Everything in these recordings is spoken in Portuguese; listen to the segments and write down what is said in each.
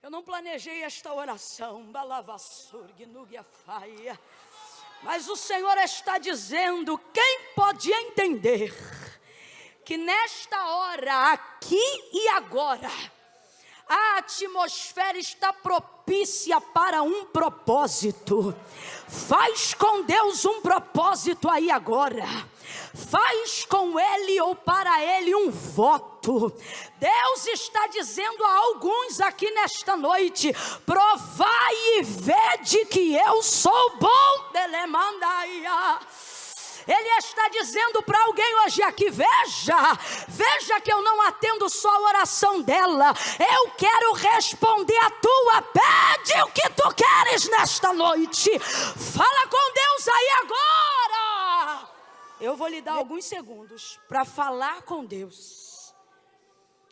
Eu não planejei esta oração, mas o Senhor está dizendo, quem pode entender que nesta hora, aqui e agora, a atmosfera está propícia para um propósito. Faz com Deus um propósito aí agora. Faz com Ele ou para Ele um voto. Deus está dizendo a alguns aqui nesta noite: provai e vede que eu sou bom. Ele está dizendo para alguém hoje aqui: veja que eu não atendo só a oração dela, eu quero responder a tua. Pede o que tu queres nesta noite. Fala com Deus aí agora. Eu vou lhe dar alguns segundos para falar com Deus,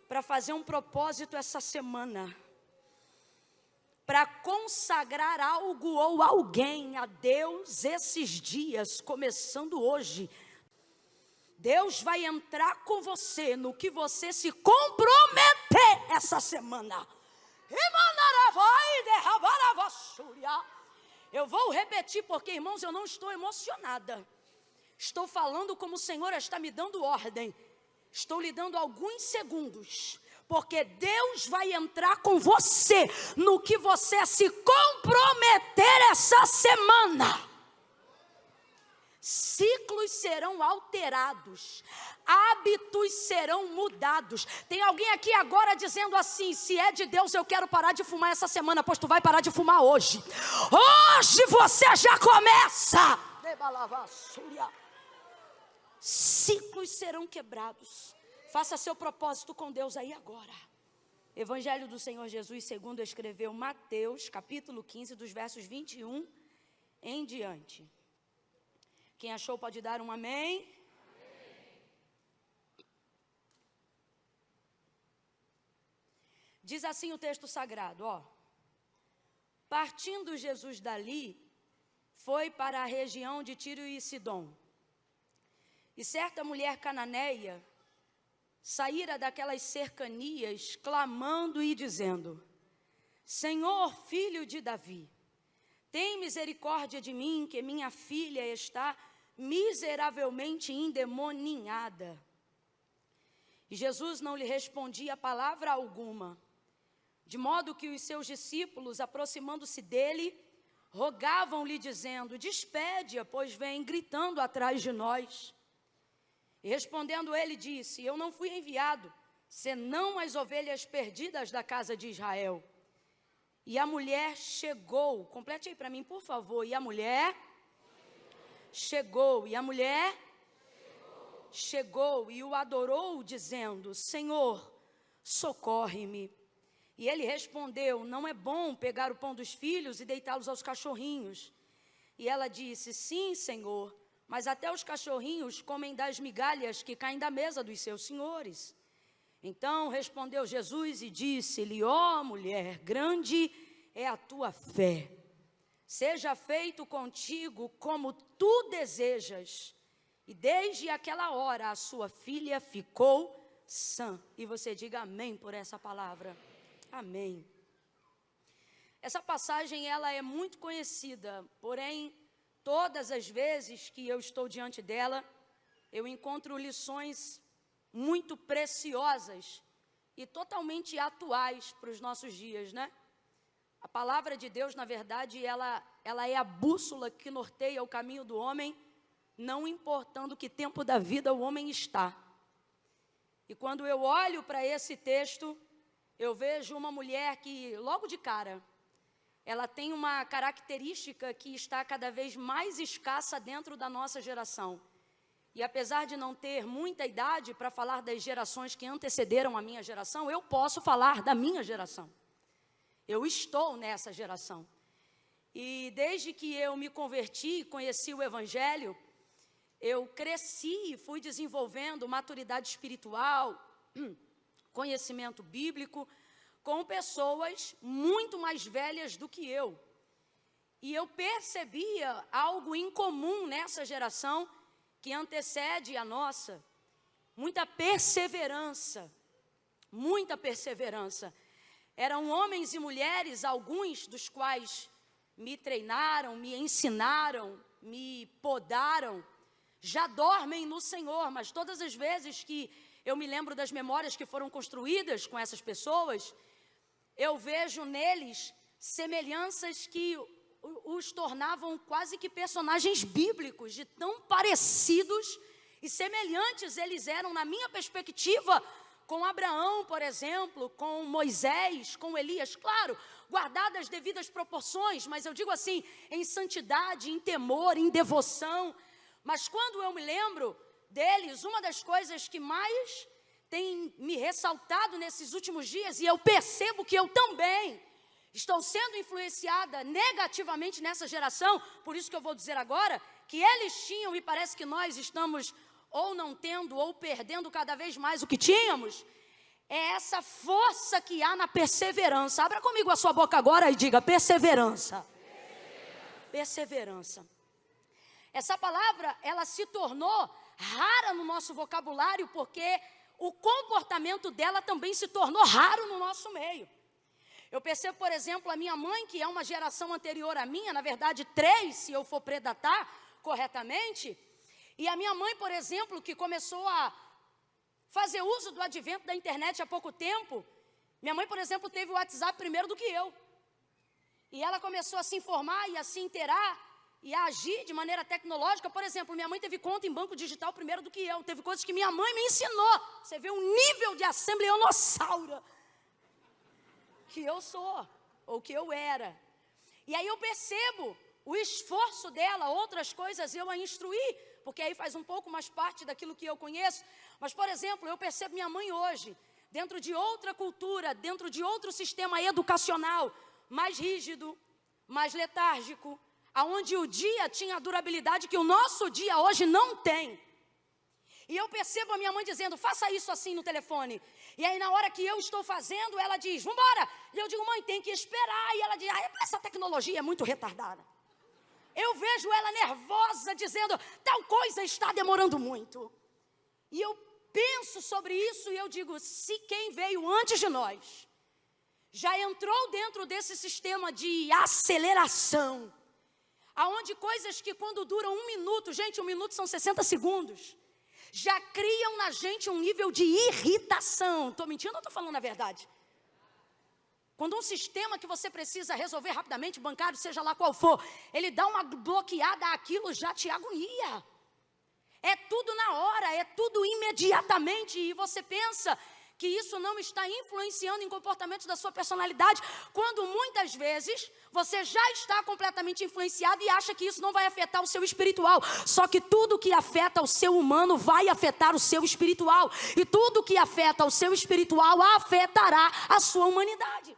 para fazer um propósito essa semana, para consagrar algo ou alguém a Deus esses dias, começando hoje. Deus vai entrar com você no que você se comprometer essa semana. Eu vou repetir porque, irmãos, eu não estou emocionada. Estou falando como o Senhor está me dando ordem. Estou lhe dando alguns segundos, porque Deus vai entrar com você no que você se comprometer essa semana. Ciclos serão alterados, hábitos serão mudados. Tem alguém aqui agora dizendo assim: se é de Deus, eu quero parar de fumar essa semana. Pois tu vai parar de fumar hoje. Hoje você já começa. Ciclos serão quebrados. Faça seu propósito com Deus aí agora. Evangelho do Senhor Jesus segundo escreveu Mateus, capítulo 15, dos versos 21 em diante. Quem achou pode dar um amém. Diz assim o texto sagrado, ó. Partindo Jesus dali, foi para a região de Tiro e Sidom. E certa mulher cananeia saíra daquelas cercanias, clamando e dizendo: Senhor, filho de Davi, tem misericórdia de mim, que minha filha está miseravelmente endemoniada. E Jesus não lhe respondia palavra alguma, de modo que os seus discípulos, aproximando-se dele, rogavam-lhe dizendo: despede-a, pois vem gritando atrás de nós. E respondendo ele disse: eu não fui enviado, senão as ovelhas perdidas da casa de Israel. E a mulher chegou, complete aí para mim, por favor. E a mulher chegou, chegou e o adorou, dizendo: Senhor, socorre-me. E ele respondeu: não é bom pegar o pão dos filhos e deitá-los aos cachorrinhos. E ela disse: sim, Senhor, mas até os cachorrinhos comem das migalhas que caem da mesa dos seus senhores. Então respondeu Jesus e disse-lhe: ó mulher, grande é a tua fé. Seja feito contigo como tu desejas. E desde aquela hora a sua filha ficou sã. E você diga amém por essa palavra. Amém. Essa passagem ela é muito conhecida, porém, todas as vezes que eu estou diante dela, eu encontro lições muito preciosas e totalmente atuais para os nossos dias, né? A palavra de Deus, na verdade, ela é a bússola que norteia o caminho do homem, não importando que tempo da vida o homem está. E quando eu olho para esse texto, eu vejo uma mulher que, logo de cara, ela tem uma característica que está cada vez mais escassa dentro da nossa geração. E apesar de não ter muita idade para falar das gerações que antecederam a minha geração, eu posso falar da minha geração. Eu estou nessa geração. E desde que eu me converti e conheci o Evangelho, eu cresci e fui desenvolvendo maturidade espiritual, conhecimento bíblico, com pessoas muito mais velhas do que eu. E eu percebia algo incomum nessa geração que antecede a nossa, muita perseverança. eram homens e mulheres, alguns dos quais me treinaram, me ensinaram, me podaram, já dormem no Senhor, mas todas as vezes que eu me lembro das memórias que foram construídas com essas pessoas, eu vejo neles semelhanças que os tornavam quase que personagens bíblicos, de tão parecidos e semelhantes eles eram, na minha perspectiva, com Abraão, por exemplo, com Moisés, com Elias, claro, guardadas as devidas proporções, mas eu digo assim, em santidade, em temor, em devoção. Mas quando eu me lembro deles, uma das coisas que mais tem me ressaltado nesses últimos dias, e eu percebo que eu também estou sendo influenciada negativamente nessa geração, por isso que eu vou dizer agora, que eles tinham e parece que nós estamos ou não tendo ou perdendo cada vez mais o que tínhamos, é essa força que há na perseverança. Abra comigo a sua boca agora e diga perseverança. Perseverança. Essa palavra, ela se tornou rara no nosso vocabulário porque o comportamento dela também se tornou raro no nosso meio. Eu percebo, por exemplo, a minha mãe, que é uma geração anterior à minha, na verdade 3, se eu for predatar corretamente, e a minha mãe, por exemplo, que começou a fazer uso do advento da internet há pouco tempo, minha mãe, por exemplo, teve o WhatsApp primeiro do que eu. E ela começou a se informar e a se inteirar e a agir de maneira tecnológica. Por exemplo, minha mãe teve conta em banco digital primeiro do que eu. Teve coisas que minha mãe me ensinou. Você vê o nível de assembleonossauro que eu sou, ou que eu era. E aí eu percebo o esforço dela, outras coisas eu a instruí, porque aí faz um pouco mais parte daquilo que eu conheço. Mas, por exemplo, eu percebo minha mãe hoje, dentro de outra cultura, dentro de outro sistema educacional, mais rígido, mais letárgico, aonde o dia tinha a durabilidade que o nosso dia hoje não tem. E eu percebo a minha mãe dizendo, faça isso assim no telefone. E aí na hora que eu estou fazendo, ela diz, vambora. E eu digo, mãe, tem que esperar. E ela diz, essa tecnologia é muito retardada. Eu vejo ela nervosa, dizendo, tal coisa está demorando muito. E eu penso sobre isso e eu digo, se quem veio antes de nós já entrou dentro desse sistema de aceleração, aonde coisas que quando duram 1 minuto, gente, 1 minuto são 60 segundos, já criam na gente um nível de irritação. Estou mentindo ou estou falando a verdade? Quando um sistema que você precisa resolver rapidamente, bancário, seja lá qual for, ele dá uma bloqueada, aquilo já te agonia. É tudo na hora, é tudo imediatamente, e você pensa que isso não está influenciando em comportamentos da sua personalidade, quando muitas vezes você já está completamente influenciado e acha que isso não vai afetar o seu espiritual. Só que tudo que afeta o seu humano vai afetar o seu espiritual, e tudo que afeta o seu espiritual afetará a sua humanidade.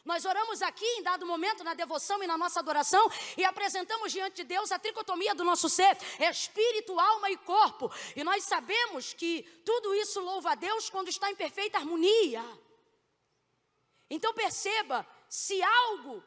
Nós oramos aqui em dado momento na devoção e na nossa adoração e apresentamos diante de Deus a tricotomia do nosso ser, espírito, alma e corpo. E nós sabemos que tudo isso louva a Deus quando está em perfeita harmonia. Então perceba, se algo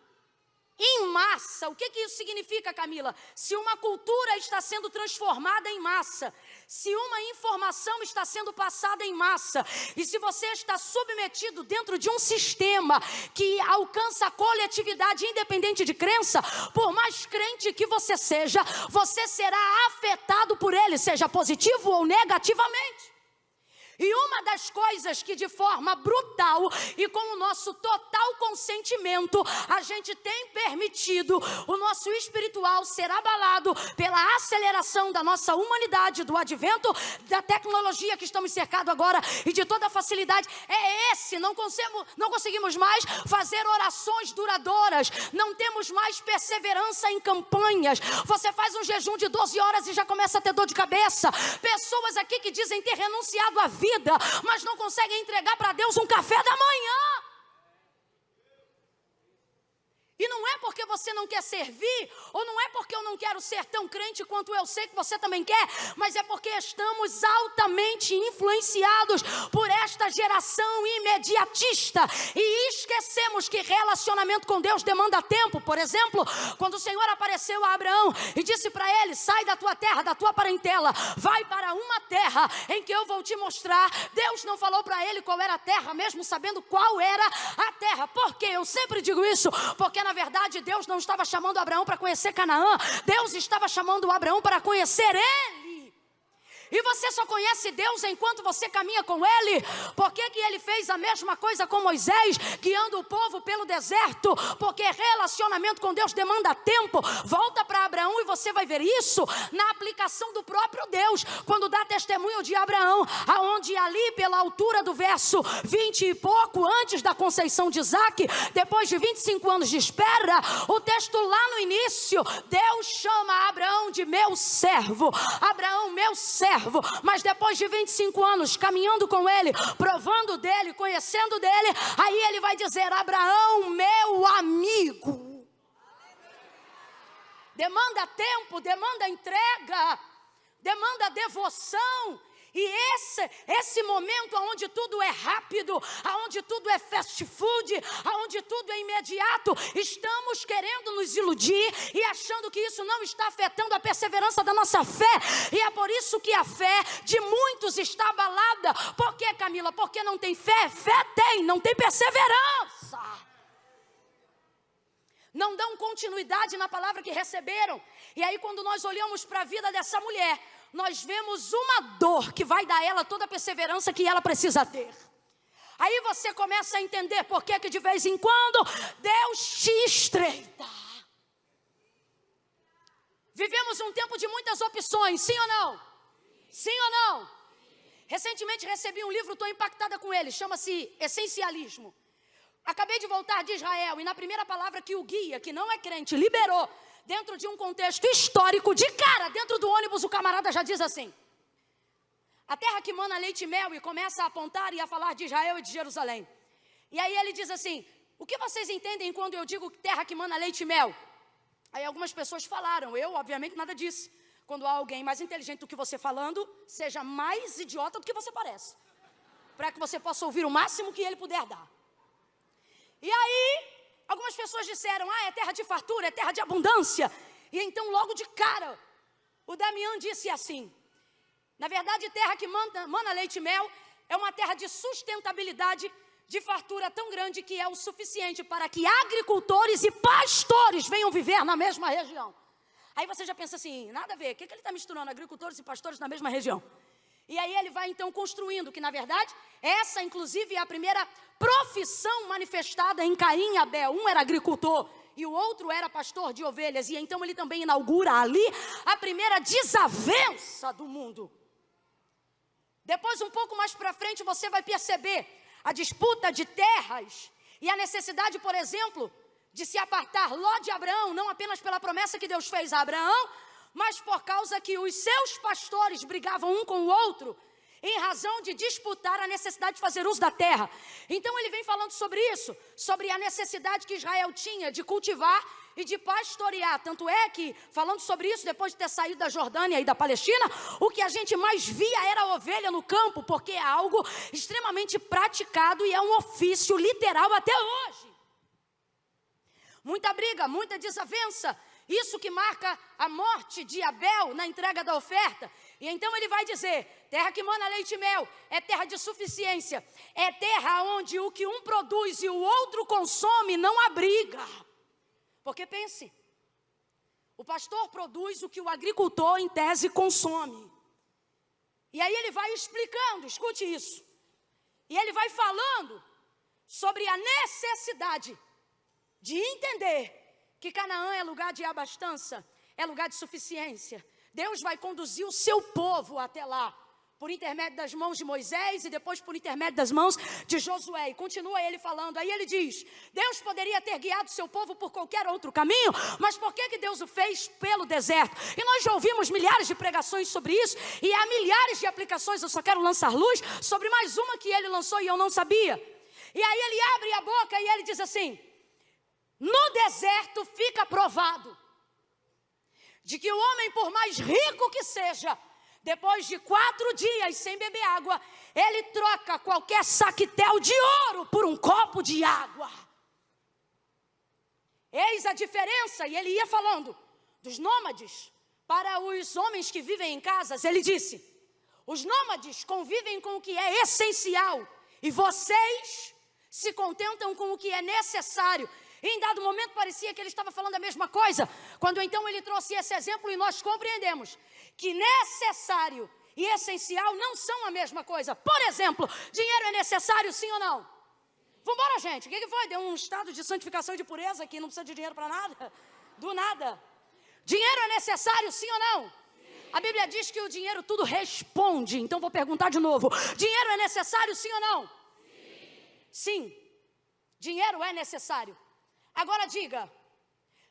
em massa, o que isso significa, Camila? Se uma cultura está sendo transformada em massa, se uma informação está sendo passada em massa, e se você está submetido dentro de um sistema que alcança a coletividade independente de crença, por mais crente que você seja, você será afetado por ele, seja positivo ou negativamente. E uma das coisas que de forma brutal e com o nosso total consentimento a gente tem permitido o nosso espiritual ser abalado pela aceleração da nossa humanidade, do advento da tecnologia que estamos cercados agora e de toda a facilidade, é esse, não conseguimos mais fazer orações duradouras, não temos mais perseverança em campanhas, você faz um jejum de 12 horas e já começa a ter dor de cabeça, pessoas aqui que dizem ter renunciado à vida, mas não conseguem entregar para Deus um café da manhã. E não é porque você não quer servir, ou não é porque eu não quero ser tão crente quanto eu sei que você também quer, mas é porque estamos altamente influenciados por esta geração imediatista e esquecemos que relacionamento com Deus demanda tempo. Por exemplo, quando o Senhor apareceu a Abraão e disse para ele, sai da tua terra, da tua parentela, vai para uma terra em que eu vou te mostrar. Deus não falou para ele qual era a terra, mesmo sabendo qual era a terra. Por quê? Eu sempre digo isso, porque na verdade Deus não estava chamando Abraão para conhecer Canaã, Deus estava chamando Abraão para conhecer ele. E você só conhece Deus enquanto você caminha com Ele. Por que Ele fez a mesma coisa com Moisés, guiando o povo pelo deserto? Porque relacionamento com Deus demanda tempo. Volta para Abraão e você vai ver isso na aplicação do próprio Deus, quando dá testemunho de Abraão, aonde ali pela altura do verso 20 e pouco, antes da conceição de Isaque, depois de 25 anos de espera, o texto lá no início, Deus chama Abraão de meu servo. Abraão, meu servo. Mas depois de 25 anos caminhando com ele, provando dele, conhecendo dele, aí ele vai dizer: Abraão, meu amigo. Demanda tempo, demanda entrega, demanda devoção. E esse momento onde tudo é rápido, onde tudo é fast food, onde tudo é imediato, estamos querendo nos iludir e achando que isso não está afetando a perseverança da nossa fé. E é por isso que a fé de muitos está abalada. Por quê, Camila? Porque não tem fé? Fé tem, não tem perseverança. Não dão continuidade na palavra que receberam. E aí quando nós olhamos para a vida dessa mulher, nós vemos uma dor que vai dar a ela toda a perseverança que ela precisa ter. Aí você começa a entender por que de vez em quando Deus te estreita. Vivemos um tempo de muitas opções, sim ou não? Sim ou não? Recentemente recebi um livro, estou impactada com ele, chama-se Essencialismo. Acabei de voltar de Israel e na primeira palavra que o guia, que não é crente, liberou, dentro de um contexto histórico, de cara, dentro do ônibus, o camarada já diz assim: a terra que mana leite e mel, e começa a apontar e a falar de Israel e de Jerusalém. E aí ele diz assim: o que vocês entendem quando eu digo terra que mana leite e mel? Aí algumas pessoas falaram, eu obviamente nada disse. Quando há alguém mais inteligente do que você falando, seja mais idiota do que você parece, para que você possa ouvir o máximo que ele puder dar. E aí algumas pessoas disseram: é terra de fartura, é terra de abundância. E então logo de cara o Damião disse assim: na verdade terra que mana leite e mel é uma terra de sustentabilidade, de fartura tão grande que é o suficiente para que agricultores e pastores venham viver na mesma região. Aí você já pensa assim, nada a ver, o que ele está misturando agricultores e pastores na mesma região? E aí ele vai então construindo que na verdade essa inclusive é a primeira profissão manifestada em Caim e Abel. Um era agricultor e o outro era pastor de ovelhas. E então ele também inaugura ali a primeira desavença do mundo. Depois um pouco mais para frente você vai perceber a disputa de terras e a necessidade, por exemplo, de se apartar Ló de Abraão, não apenas pela promessa que Deus fez a Abraão, mas por causa que os seus pastores brigavam um com o outro, em razão de disputar a necessidade de fazer uso da terra. Então ele vem falando sobre isso, sobre a necessidade que Israel tinha de cultivar e de pastorear. Tanto é que, falando sobre isso, depois de ter saído da Jordânia e da Palestina, o que a gente mais via era a ovelha no campo, porque é algo extremamente praticado e é um ofício literal até hoje. Muita briga, muita desavença. Isso que marca a morte de Abel na entrega da oferta. E então ele vai dizer, terra que mana leite e mel, é terra de suficiência. É terra onde o que um produz e o outro consome não há briga. Porque pense, o pastor produz o que o agricultor em tese consome. E aí ele vai explicando, escute isso. E ele vai falando sobre a necessidade de entender que Canaã é lugar de abastança, é lugar de suficiência. Deus vai conduzir o seu povo até lá, por intermédio das mãos de Moisés e depois por intermédio das mãos de Josué. E continua ele falando, aí ele diz, Deus poderia ter guiado o seu povo por qualquer outro caminho, mas por que Deus o fez pelo deserto? E nós já ouvimos milhares de pregações sobre isso, e há milhares de aplicações, eu só quero lançar luz sobre mais uma que ele lançou e eu não sabia. E aí ele abre a boca e ele diz assim, no deserto fica provado de que o homem, por mais rico que seja, depois de 4 dias sem beber água, ele troca qualquer saquetel de ouro por um copo de água. Eis a diferença, e ele ia falando dos nômades para os homens que vivem em casas. Ele disse, os nômades convivem com o que é essencial, e vocês se contentam com o que é necessário. Em dado momento parecia que ele estava falando a mesma coisa, quando então ele trouxe esse exemplo e nós compreendemos que necessário e essencial não são a mesma coisa. Por exemplo, dinheiro é necessário, sim ou não? Vambora, gente, o que foi? Deu um estado de santificação e de pureza que não precisa de dinheiro para nada? Do nada. Dinheiro é necessário, sim ou não? A Bíblia diz que o dinheiro tudo responde, então vou perguntar de novo. Dinheiro é necessário, sim ou não? Sim. Dinheiro é necessário. Agora diga,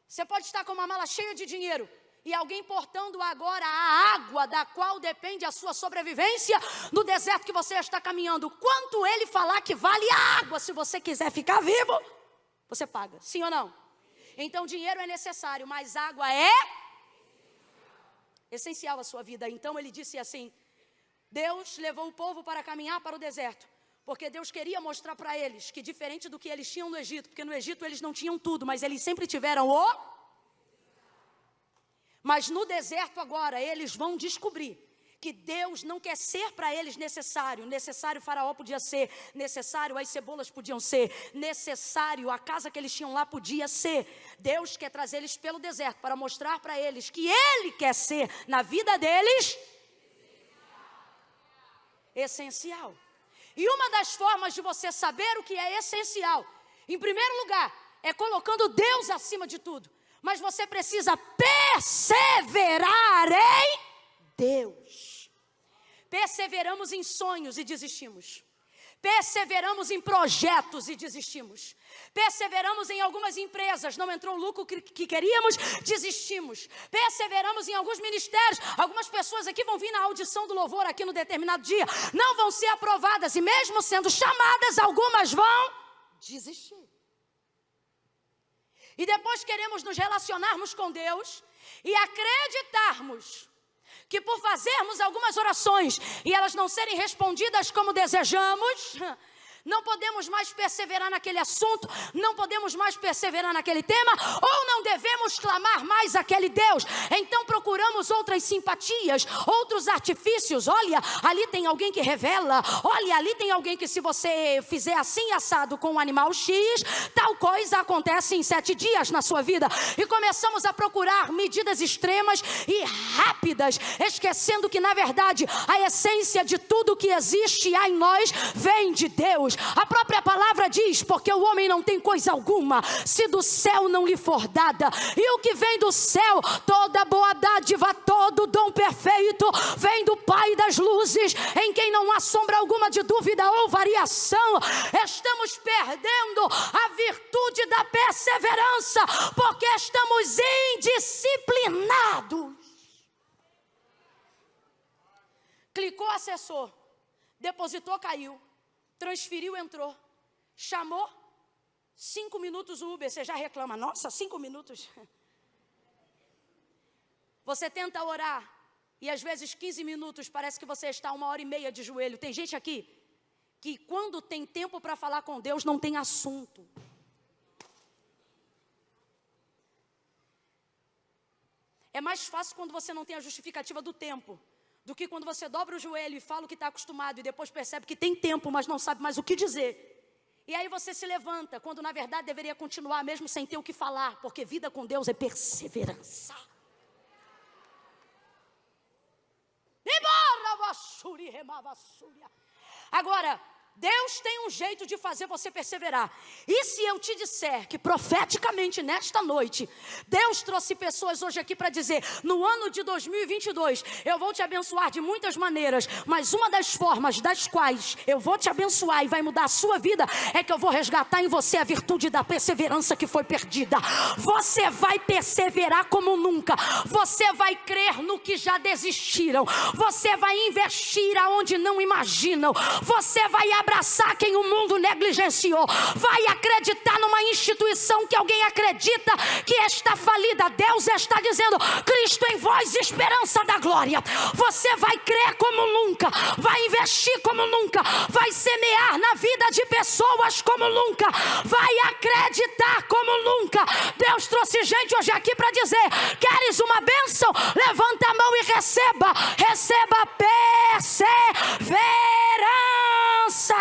você pode estar com uma mala cheia de dinheiro e alguém portando agora a água da qual depende a sua sobrevivência no deserto que você está caminhando. Quanto ele falar que vale a água, se você quiser ficar vivo, você paga, sim ou não? Então dinheiro é necessário, mas água é essencial à sua vida. Então ele disse assim, Deus levou o povo para caminhar para o deserto. Porque Deus queria mostrar para eles que diferente do que eles tinham no Egito, porque no Egito eles não tinham tudo, mas eles sempre tiveram Mas no deserto agora eles vão descobrir que Deus não quer ser para eles necessário. Necessário o faraó podia ser, necessário as cebolas podiam ser, necessário a casa que eles tinham lá podia ser. Deus quer trazer eles pelo deserto para mostrar para eles que Ele quer ser na vida deles essencial. E uma das formas de você saber o que é essencial, em primeiro lugar, é colocando Deus acima de tudo. Mas você precisa perseverar em Deus. Perseveramos em sonhos e desistimos. Perseveramos em projetos e desistimos. Perseveramos em algumas empresas, não entrou o lucro que queríamos, desistimos. Perseveramos em alguns ministérios, algumas pessoas aqui vão vir na audição do louvor aqui no determinado dia, não vão ser aprovadas e mesmo sendo chamadas, algumas vão desistir. E depois queremos nos relacionarmos com Deus e acreditarmos que por fazermos algumas orações e elas não serem respondidas como desejamos, não podemos mais perseverar naquele assunto, não podemos mais perseverar naquele tema, ou não devemos clamar mais aquele Deus. Então procuramos outras simpatias, outros artifícios. Olha, ali tem alguém que revela. Olha, ali tem alguém que se você fizer assim assado com o animal X, tal coisa acontece em 7 dias na sua vida. E começamos a procurar medidas extremas e rápidas, esquecendo que na verdade a essência de tudo que existe e há em nós vem de Deus. A própria palavra diz, porque o homem não tem coisa alguma se do céu não lhe for dada. E o que vem do céu, toda boa dádiva, todo dom perfeito, vem do Pai das luzes, em quem não há sombra alguma de dúvida ou variação. Estamos perdendo a virtude da perseverança, porque estamos indisciplinados. Clicou, acessou, depositou, caiu. Transferiu, entrou. Chamou, 5 minutos o Uber. Você já reclama, nossa, 5 minutos. Você tenta orar e às vezes 15 minutos parece que você está 1h30 de joelho. Tem gente aqui que quando tem tempo para falar com Deus não tem assunto. É mais fácil quando você não tem a justificativa do tempo do que quando você dobra o joelho e fala o que está acostumado e depois percebe que tem tempo, mas não sabe mais o que dizer. E aí você se levanta, quando na verdade deveria continuar mesmo sem ter o que falar, porque vida com Deus é perseverança. Agora, Deus tem um jeito de fazer você perseverar. E se eu te disser que profeticamente nesta noite Deus trouxe pessoas hoje aqui para dizer, no ano de 2022 eu vou te abençoar de muitas maneiras, mas uma das formas das quais eu vou te abençoar e vai mudar a sua vida é que eu vou resgatar em você a virtude da perseverança que foi perdida. Você vai perseverar como nunca. Você vai crer no que já desistiram. Você vai investir aonde não imaginam. Você vai abraçar quem o mundo negligenciou. Vai acreditar numa instituição que alguém acredita que está falida. Deus está dizendo, Cristo em vós, esperança da glória. Você vai crer como nunca, vai investir como nunca, vai semear na vida de pessoas como nunca, vai acreditar como nunca. Deus trouxe gente hoje aqui para dizer: queres uma bênção? Levanta a mão e receba. Receba perseverança.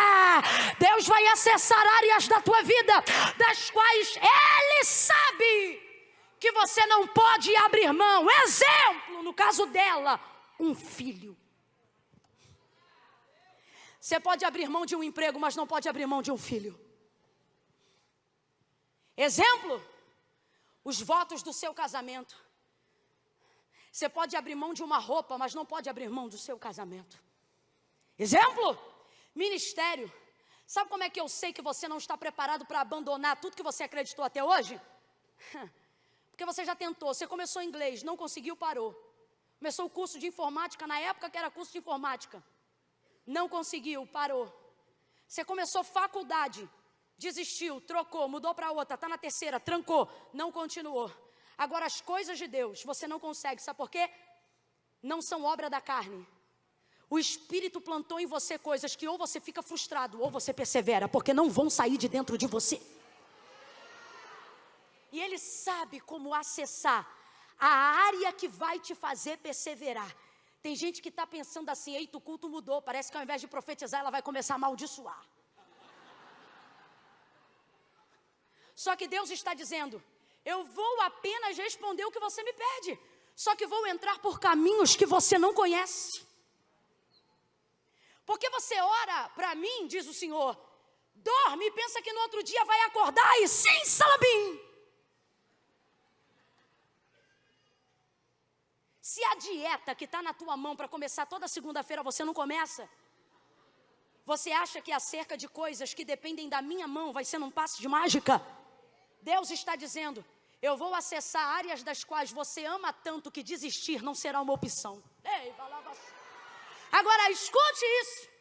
Deus vai acessar áreas da tua vida das quais Ele sabe que você não pode abrir mão. Exemplo, no caso dela, um filho. Você pode abrir mão de um emprego, mas não pode abrir mão de um filho. Exemplo, os votos do seu casamento. Você pode abrir mão de uma roupa, mas não pode abrir mão do seu casamento. Exemplo, ministério. Sabe como é que eu sei que você não está preparado para abandonar tudo que você acreditou até hoje? Porque você já tentou, você começou inglês, não conseguiu, parou. Começou o curso de informática, na época que era curso de informática. Não conseguiu, parou. Você começou faculdade, desistiu, trocou, mudou para outra, está na terceira, trancou, não continuou. Agora as coisas de Deus, você não consegue, sabe por quê? Não são obra da carne. O Espírito plantou em você coisas que ou você fica frustrado ou você persevera, porque não vão sair de dentro de você. E Ele sabe como acessar a área que vai te fazer perseverar. Tem gente que está pensando assim: eita, o culto mudou, parece que ao invés de profetizar, ela vai começar a amaldiçoar. Só que Deus está dizendo: eu vou apenas responder o que você me pede, só que vou entrar por caminhos que você não conhece. Porque você ora para mim, diz o Senhor, dorme e pensa que no outro dia vai acordar e sim, salabim. Se a dieta que está na tua mão para começar toda segunda-feira você não começa, você acha que acerca de coisas que dependem da minha mão vai ser num passe de mágica? Deus está dizendo: eu vou acessar áreas das quais você ama tanto que desistir não será uma opção. Ei, agora escute isso.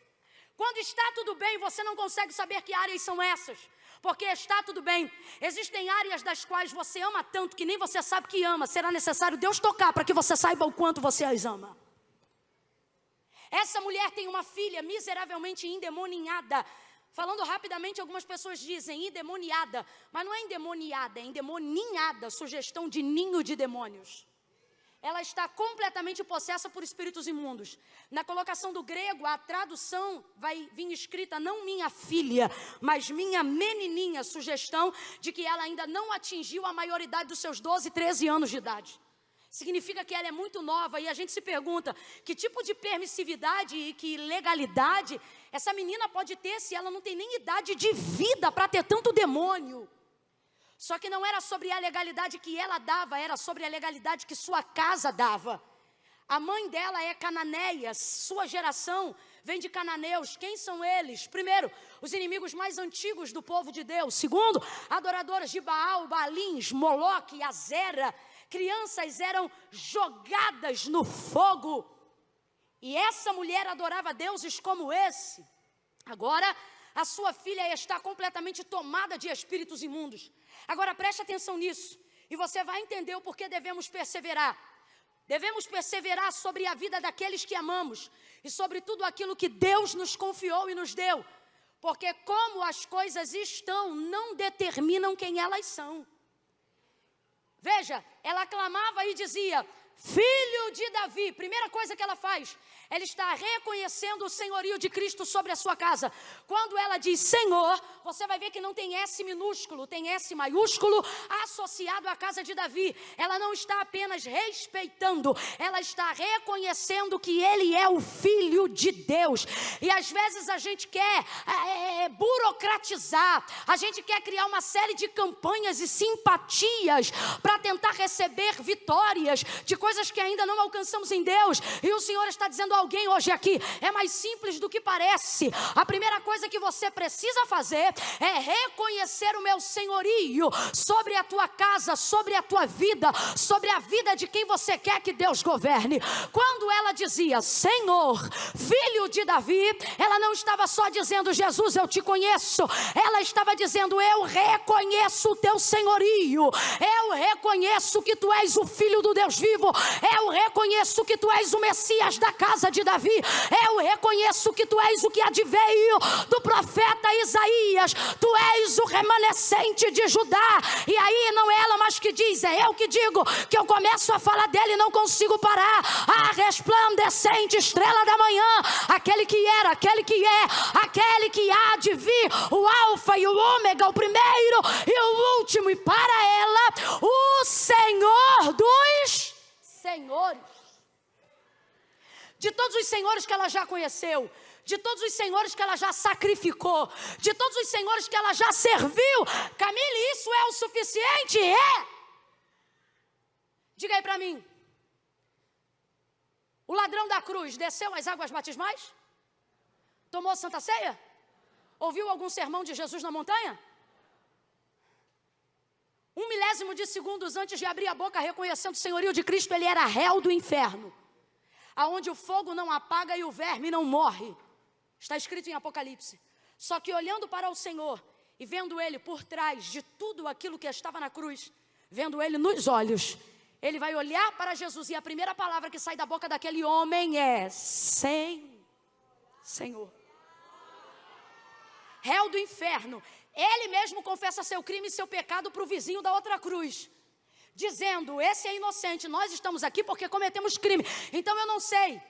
Quando está tudo bem, você não consegue saber que áreas são essas. Porque está tudo bem. Existem áreas das quais você ama tanto que nem você sabe que ama. Será necessário Deus tocar para que você saiba o quanto você as ama. Essa mulher tem uma filha miseravelmente endemoniada. Falando rapidamente, algumas pessoas dizem endemoniada. Mas não é endemoniada, é endemoninhada. Sugestão de ninho de demônios. Ela está completamente possessa por espíritos imundos. Na colocação do grego, a tradução vai vir escrita não minha filha, mas minha menininha, sugestão de que ela ainda não atingiu a maioridade dos seus 12, 13 anos de idade. Significa que ela é muito nova e a gente se pergunta que tipo de permissividade e que legalidade essa menina pode ter se ela não tem nem idade de vida para ter tanto demônio. Só que não era sobre a legalidade que ela dava, era sobre a legalidade que sua casa dava. A mãe dela é cananeia, sua geração vem de cananeus. Quem são eles? Primeiro, os inimigos mais antigos do povo de Deus. Segundo, adoradoras de Baal, Baalins, Moloque e Azera. Crianças eram jogadas no fogo. E essa mulher adorava deuses como esse. Agora, a sua filha está completamente tomada de espíritos imundos. Agora preste atenção nisso, e você vai entender o porquê devemos perseverar. Devemos perseverar sobre a vida daqueles que amamos, e sobre tudo aquilo que Deus nos confiou e nos deu. Porque como as coisas estão, não determinam quem elas são. Veja, ela clamava e dizia: Filho de Davi. Primeira coisa que ela faz, ela está reconhecendo o senhorio de Cristo sobre a sua casa. Quando ela diz Senhor, você vai ver que não tem S minúsculo, tem S maiúsculo associado à casa de Davi. Ela não está apenas respeitando, ela está reconhecendo que ele é o Filho de Deus. E às vezes a gente quer burocratizar, a gente quer criar uma série de campanhas e simpatias para tentar receber vitórias de coisas que ainda não alcançamos em Deus. E o Senhor está dizendo a alguém hoje aqui: é mais simples do que parece. A primeira coisa que você precisa fazer é reconhecer o meu senhorio sobre a tua casa, sobre a tua vida, sobre a vida de quem você quer que Deus governe. Quando ela dizia Senhor, Filho de Davi, ela não estava só dizendo Jesus, eu te conheço. Ela estava dizendo: eu reconheço o teu senhorio, eu reconheço que tu és o Filho do Deus vivo, eu reconheço que tu és o Messias da casa de Davi. Eu reconheço que tu és o que adveio do profeta Isaías. Tu és o remanescente de Judá. E aí não é ela mais que diz, é eu que digo, que eu começo a falar dele e não consigo parar. A resplandecente estrela da manhã, aquele que era, aquele que é, aquele que há de vir, o alfa e o ômega, o primeiro e o último, e para ela o Senhor dos senhores. De todos os senhores que ela já conheceu, de todos os senhores que ela já sacrificou, de todos os senhores que ela já serviu, Camille, isso é o suficiente? É. Diga aí para mim, o ladrão da cruz desceu às águas batismais? Tomou Santa Ceia? Ouviu algum sermão de Jesus na montanha? 1 milésimo de segundos antes de abrir a boca reconhecendo o senhorio de Cristo, ele era réu do inferno, aonde o fogo não apaga e o verme não morre. Está escrito em Apocalipse. Só que olhando para o Senhor e vendo ele por trás de tudo aquilo que estava na cruz, vendo ele nos olhos, ele vai olhar para Jesus e a primeira palavra que sai da boca daquele homem é Senhor. Réu do inferno. Ele mesmo confessa seu crime e seu pecado para o vizinho da outra cruz, dizendo, esse é inocente, nós estamos aqui porque cometemos crime. Então eu não sei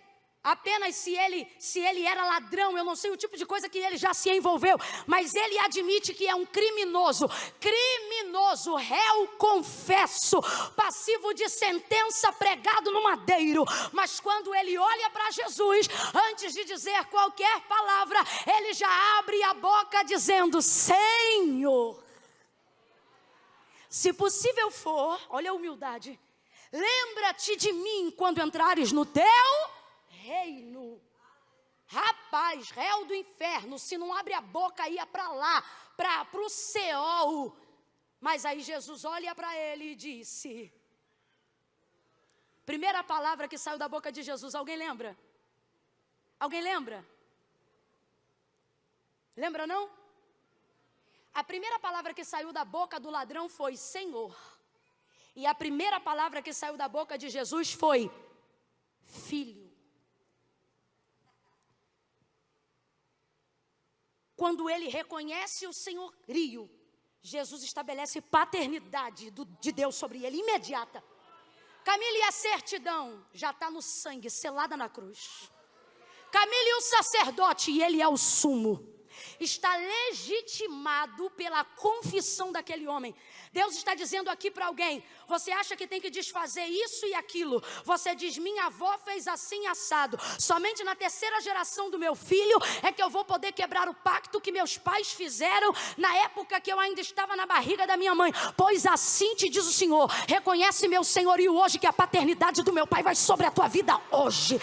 apenas se ele era ladrão, eu não sei o tipo de coisa que ele já se envolveu, mas ele admite que é um criminoso, réu confesso, passivo de sentença, pregado no madeiro. Mas quando ele olha para Jesus, antes de dizer qualquer palavra, ele já abre a boca dizendo, Senhor, se possível for, olha a humildade, lembra-te de mim quando entrares no teu reino. Rapaz, réu do inferno, se não abre a boca, ia para lá, para o Seol. Mas aí Jesus olha para ele e disse, primeira palavra que saiu da boca de Jesus, alguém lembra? Alguém lembra? Lembra não? A primeira palavra que saiu da boca do ladrão foi Senhor. E a primeira palavra que saiu da boca de Jesus foi Filho. Quando ele reconhece o senhorio, Jesus estabelece paternidade de Deus sobre ele, imediata. Camille, a certidão já está no sangue, selada na cruz. Camille, o sacerdote, e ele é o sumo, está legitimado pela confissão daquele homem. Deus está dizendo aqui para alguém, você acha que tem que desfazer isso e aquilo, você diz, minha avó fez assim assado, somente na terceira geração do meu filho é que eu vou poder quebrar o pacto que meus pais fizeram na época que eu ainda estava na barriga da minha mãe, pois assim te diz o Senhor, reconhece meu senhorio hoje, que a paternidade do meu pai vai sobre a tua vida hoje.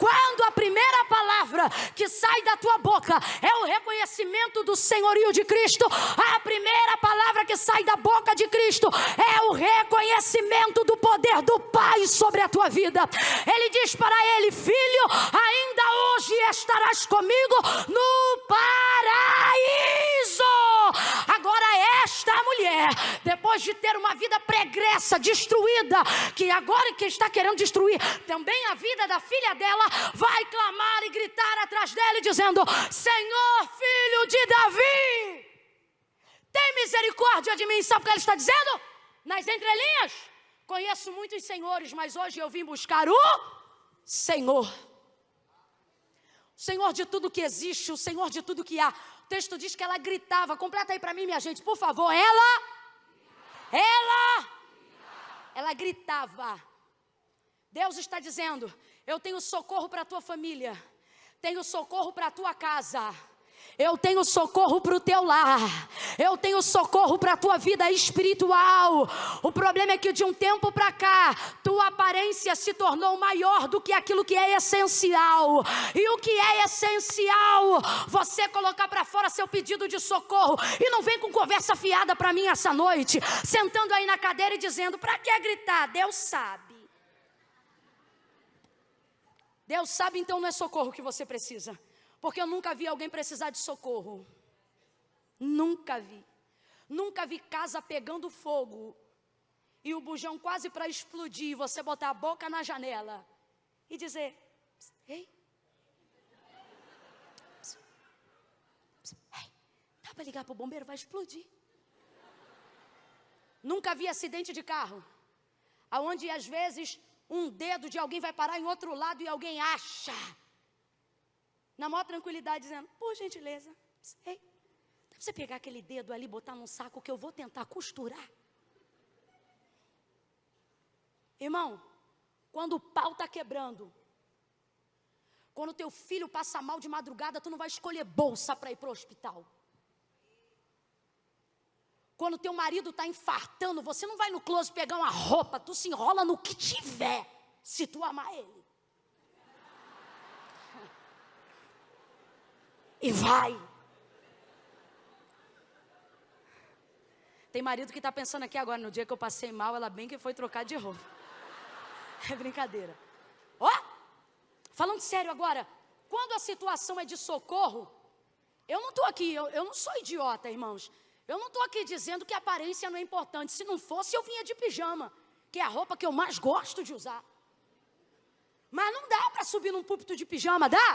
Quando a primeira palavra que sai da tua boca é o reconhecimento do senhorio de Cristo, a primeira palavra que sai da boca de Cristo é o reconhecimento do poder do Pai sobre a tua vida. Ele diz para ele, filho, ainda hoje estarás comigo no paraíso. Agora esta mulher, depois de ter uma vida pregressa, destruída, que agora que está querendo destruir também a vida da filha dela, vai clamar e gritar atrás dele dizendo, Senhor, filho de Davi, tem misericórdia de mim. Sabe o que ele está dizendo? Nas entrelinhas, conheço muitos senhores, mas hoje eu vim buscar o Senhor. O Senhor de tudo que existe, o Senhor de tudo que há. O texto diz que ela gritava, completa aí para mim, minha gente, por favor. Ela gritava. Deus está dizendo, eu tenho socorro para a tua família, tenho socorro para a tua casa, eu tenho socorro para o teu lar, eu tenho socorro para a tua vida espiritual. O problema é que de um tempo para cá, tua aparência se tornou maior do que aquilo que é essencial. E o que é essencial, você colocar para fora seu pedido de socorro. E não vem com conversa fiada para mim essa noite, sentando aí na cadeira e dizendo, para que gritar? Deus sabe. Deus sabe, então não é socorro que você precisa. Porque eu nunca vi alguém precisar de socorro. Nunca vi. Nunca vi casa pegando fogo e o bujão quase para explodir, você botar a boca na janela e dizer, ei, dá para ligar para o bombeiro, vai explodir. Nunca vi acidente de carro, aonde às vezes um dedo de alguém vai parar em outro lado e alguém acha, na maior tranquilidade, dizendo, por gentileza, ei, dá para você pegar aquele dedo ali e botar num saco que eu vou tentar costurar? Irmão, quando o pau está quebrando, quando teu filho passa mal de madrugada, tu não vai escolher bolsa para ir para o hospital. Quando teu marido está infartando, você não vai no close pegar uma roupa, tu se enrola no que tiver, se tu amar ele. E vai. Tem marido que está pensando aqui agora, no dia que eu passei mal, ela bem que foi trocar de roupa. É brincadeira. Ó, falando sério agora, quando a situação é de socorro, eu não estou aqui, eu não sou idiota, irmãos. Eu não estou aqui dizendo que a aparência não é importante. Se não fosse, eu vinha de pijama, que é a roupa que eu mais gosto de usar. Mas não dá para subir num púlpito de pijama, dá?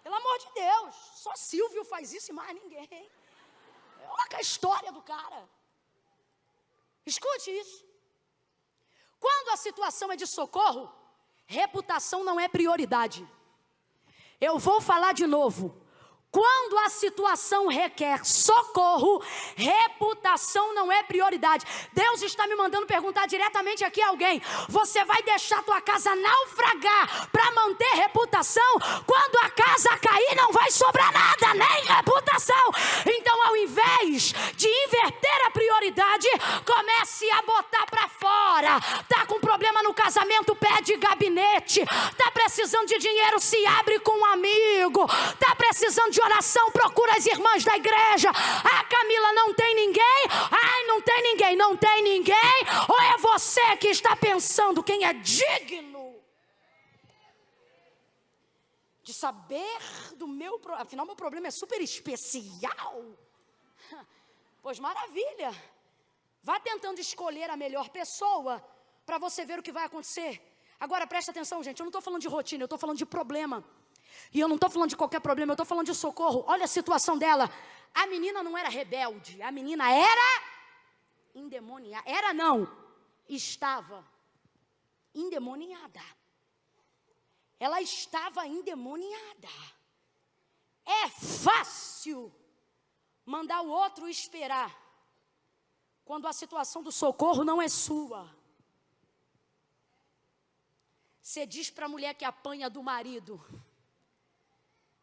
Pelo amor de Deus, só Silvio faz isso e mais ninguém. Olha a história do cara. Escute isso. Quando a situação é de socorro, reputação não é prioridade. Eu vou falar de novo. Quando a situação requer socorro, reputação não é prioridade. Deus está me mandando perguntar diretamente aqui a alguém: você vai deixar tua casa naufragar para manter reputação? Quando a casa cair, não vai sobrar nada, nem reputação. Então, ao invés de inverter a prioridade, comece a botar para fora. Tá com problema no casamento, pede gabinete. Tá precisando de dinheiro, se abre com um amigo. Tá precisando de oração, procura as irmãs da igreja. Ah, Camila, não tem ninguém? Ai, não tem ninguém, não tem ninguém? Ou é você que está pensando quem é digno de saber do meu problema? Afinal, meu problema é super especial. Pois maravilha. Vá tentando escolher a melhor pessoa para você ver o que vai acontecer. Agora presta atenção, gente, eu não estou falando de rotina, eu estou falando de problema. E eu não estou falando de qualquer problema, eu estou falando de socorro. Olha a situação dela. A menina não era rebelde, a menina era endemoniada. Era não, estava endemoniada. Ela estava endemoniada. É fácil mandar o outro esperar quando a situação do socorro não é sua. Você diz para a mulher que apanha do marido: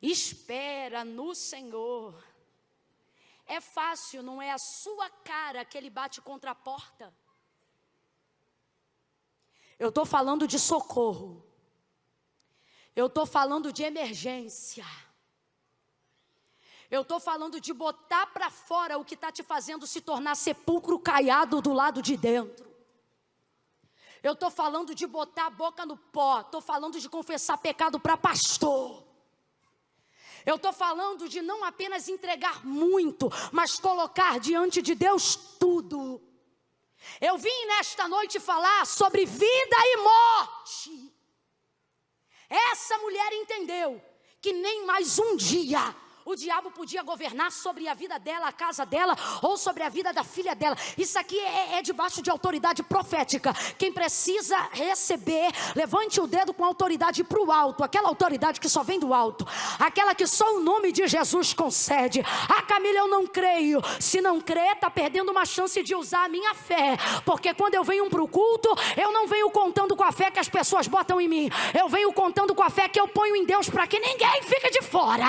espera no Senhor. É fácil, não é a sua cara que ele bate contra a porta. Eu estou falando de socorro. Eu estou falando de emergência. Eu estou falando de botar para fora o que está te fazendo se tornar sepulcro caiado do lado de dentro. Eu estou falando de botar a boca no pó. Estou falando de confessar pecado para pastor. Eu estou falando de não apenas entregar muito, mas colocar diante de Deus tudo. Eu vim nesta noite falar sobre vida e morte. Essa mulher entendeu que nem mais um dia o diabo podia governar sobre a vida dela, a casa dela, ou sobre a vida da filha dela. Isso aqui é debaixo de autoridade profética. Quem precisa receber, levante o dedo com autoridade para o alto. Aquela autoridade que só vem do alto. Aquela que só o nome de Jesus concede. Ah, Camila, eu não creio. Se não crê, está perdendo uma chance de usar a minha fé. Porque quando eu venho para o culto, eu não venho contando com a fé que as pessoas botam em mim. Eu venho contando com a fé que eu ponho em Deus para que ninguém fique de fora.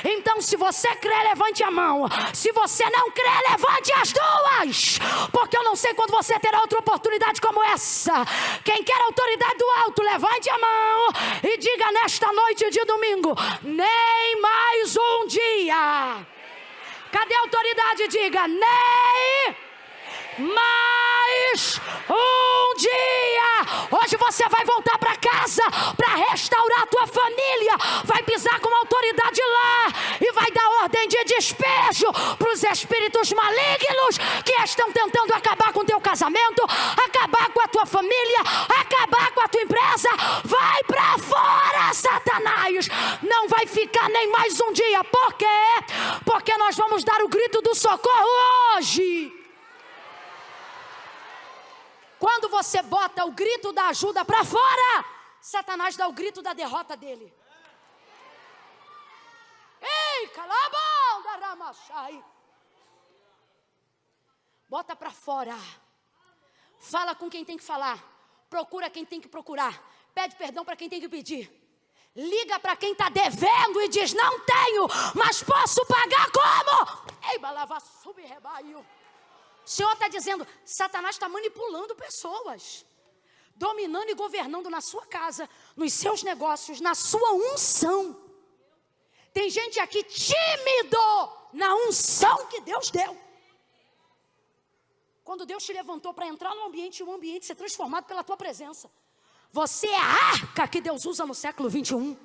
Então, se você crê, levante a mão. Se você não crê, levante as duas. Porque eu não sei quando você terá outra oportunidade como essa. Quem quer autoridade do alto, levante a mão e diga nesta noite de domingo: nem mais um dia. Cadê a autoridade? Diga: nem mais um dia. Hoje você vai voltar para casa para restaurar a tua família. Vai pisar com autoridade lá e vai dar ordem de despejo para os espíritos malignos que estão tentando acabar com o teu casamento, acabar com a tua família, acabar com a tua empresa. Vai para fora Satanás não vai ficar nem mais um dia. Por quê? Porque nós vamos dar o grito do socorro hoje. Quando você bota o grito da ajuda para fora, Satanás dá o grito da derrota dele. Ei, calabão da ramachai. Bota para fora. Fala com quem tem que falar. Procura quem tem que procurar. Pede perdão para quem tem que pedir. Liga para quem está devendo e diz: não tenho, mas posso pagar como? Ei, balava sub rebaio. O Senhor está dizendo: Satanás está manipulando pessoas, dominando e governando na sua casa, nos seus negócios, na sua unção. Tem gente aqui tímido na unção que Deus deu. Quando Deus te levantou para entrar no ambiente e o ambiente ser transformado pela tua presença. Você é a arca que Deus usa no século 21.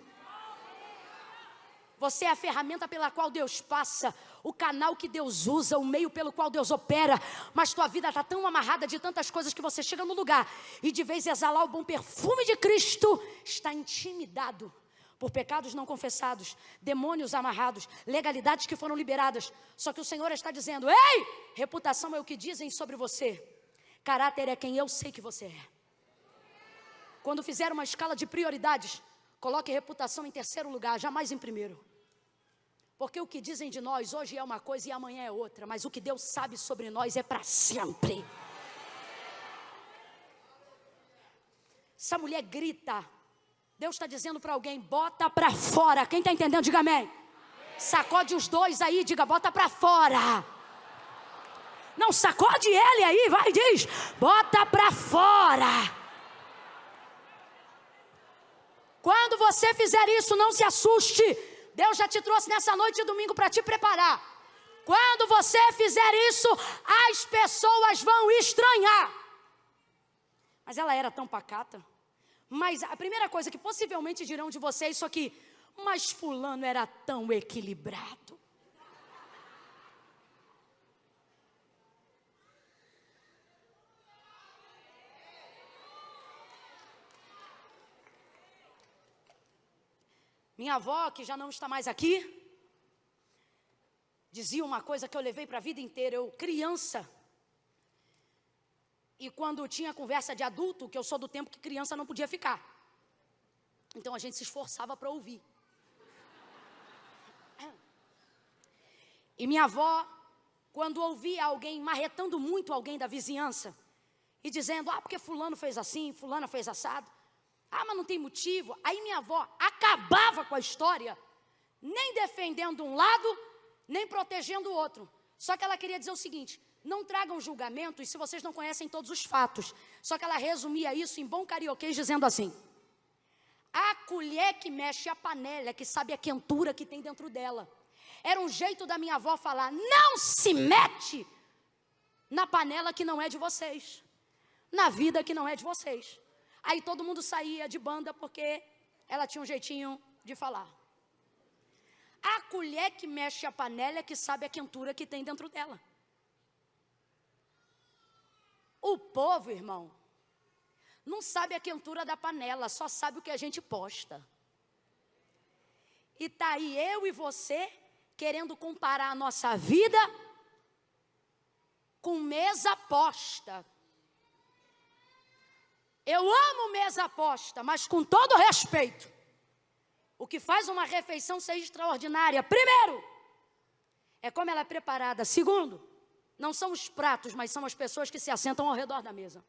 Você é a ferramenta pela qual Deus passa, o canal que Deus usa, o meio pelo qual Deus opera. Mas tua vida está tão amarrada de tantas coisas que você chega no lugar e de vez em exalar o bom perfume de Cristo, está intimidado por pecados não confessados, demônios amarrados, legalidades que foram liberadas. Só que o Senhor está dizendo: ei, reputação é o que dizem sobre você. Caráter é quem eu sei que você é. Quando fizer uma escala de prioridades, coloque reputação em terceiro lugar, jamais em primeiro. Porque o que dizem de nós hoje é uma coisa e amanhã é outra. Mas o que Deus sabe sobre nós é para sempre. Essa mulher grita. Deus está dizendo para alguém: bota para fora. Quem está entendendo, diga amém. Sacode os dois aí, diga: bota para fora. Não, sacode ele aí, vai, diz: bota para fora. Quando você fizer isso, não se assuste. Deus já te trouxe nessa noite de domingo para te preparar. Quando você fizer isso, as pessoas vão estranhar. Mas ela era tão pacata. Mas a primeira coisa que possivelmente dirão de você é isso aqui: mas fulano era tão equilibrado. Minha avó, que já não está mais aqui, dizia uma coisa que eu levei para a vida inteira. Eu, criança, e quando tinha conversa de adulto, que eu sou do tempo que criança não podia ficar, então a gente se esforçava para ouvir. E minha avó, quando ouvia alguém marretando muito alguém da vizinhança, e dizendo: ah, porque fulano fez assim, fulana fez assado, ah, mas não tem motivo. Aí minha avó acabava com a história, nem defendendo um lado, nem protegendo o outro. Só que ela queria dizer o seguinte: não tragam julgamentos se vocês não conhecem todos os fatos. Só que ela resumia isso em bom carioquês dizendo assim: a colher que mexe a panela é que sabe a quentura que tem dentro dela. Era um jeito da minha avó falar: não se mete na panela que não é de vocês, na vida que não é de vocês. Aí todo mundo saía de banda porque ela tinha um jeitinho de falar. A colher que mexe a panela é que sabe a quentura que tem dentro dela. O povo, irmão, não sabe a quentura da panela, só sabe o que a gente posta. E tá aí eu e você querendo comparar a nossa vida com mesa posta. Eu amo mesa posta, mas com todo respeito, o que faz uma refeição ser extraordinária, primeiro, é como ela é preparada. Segundo, não são os pratos, mas são as pessoas que se assentam ao redor da mesa.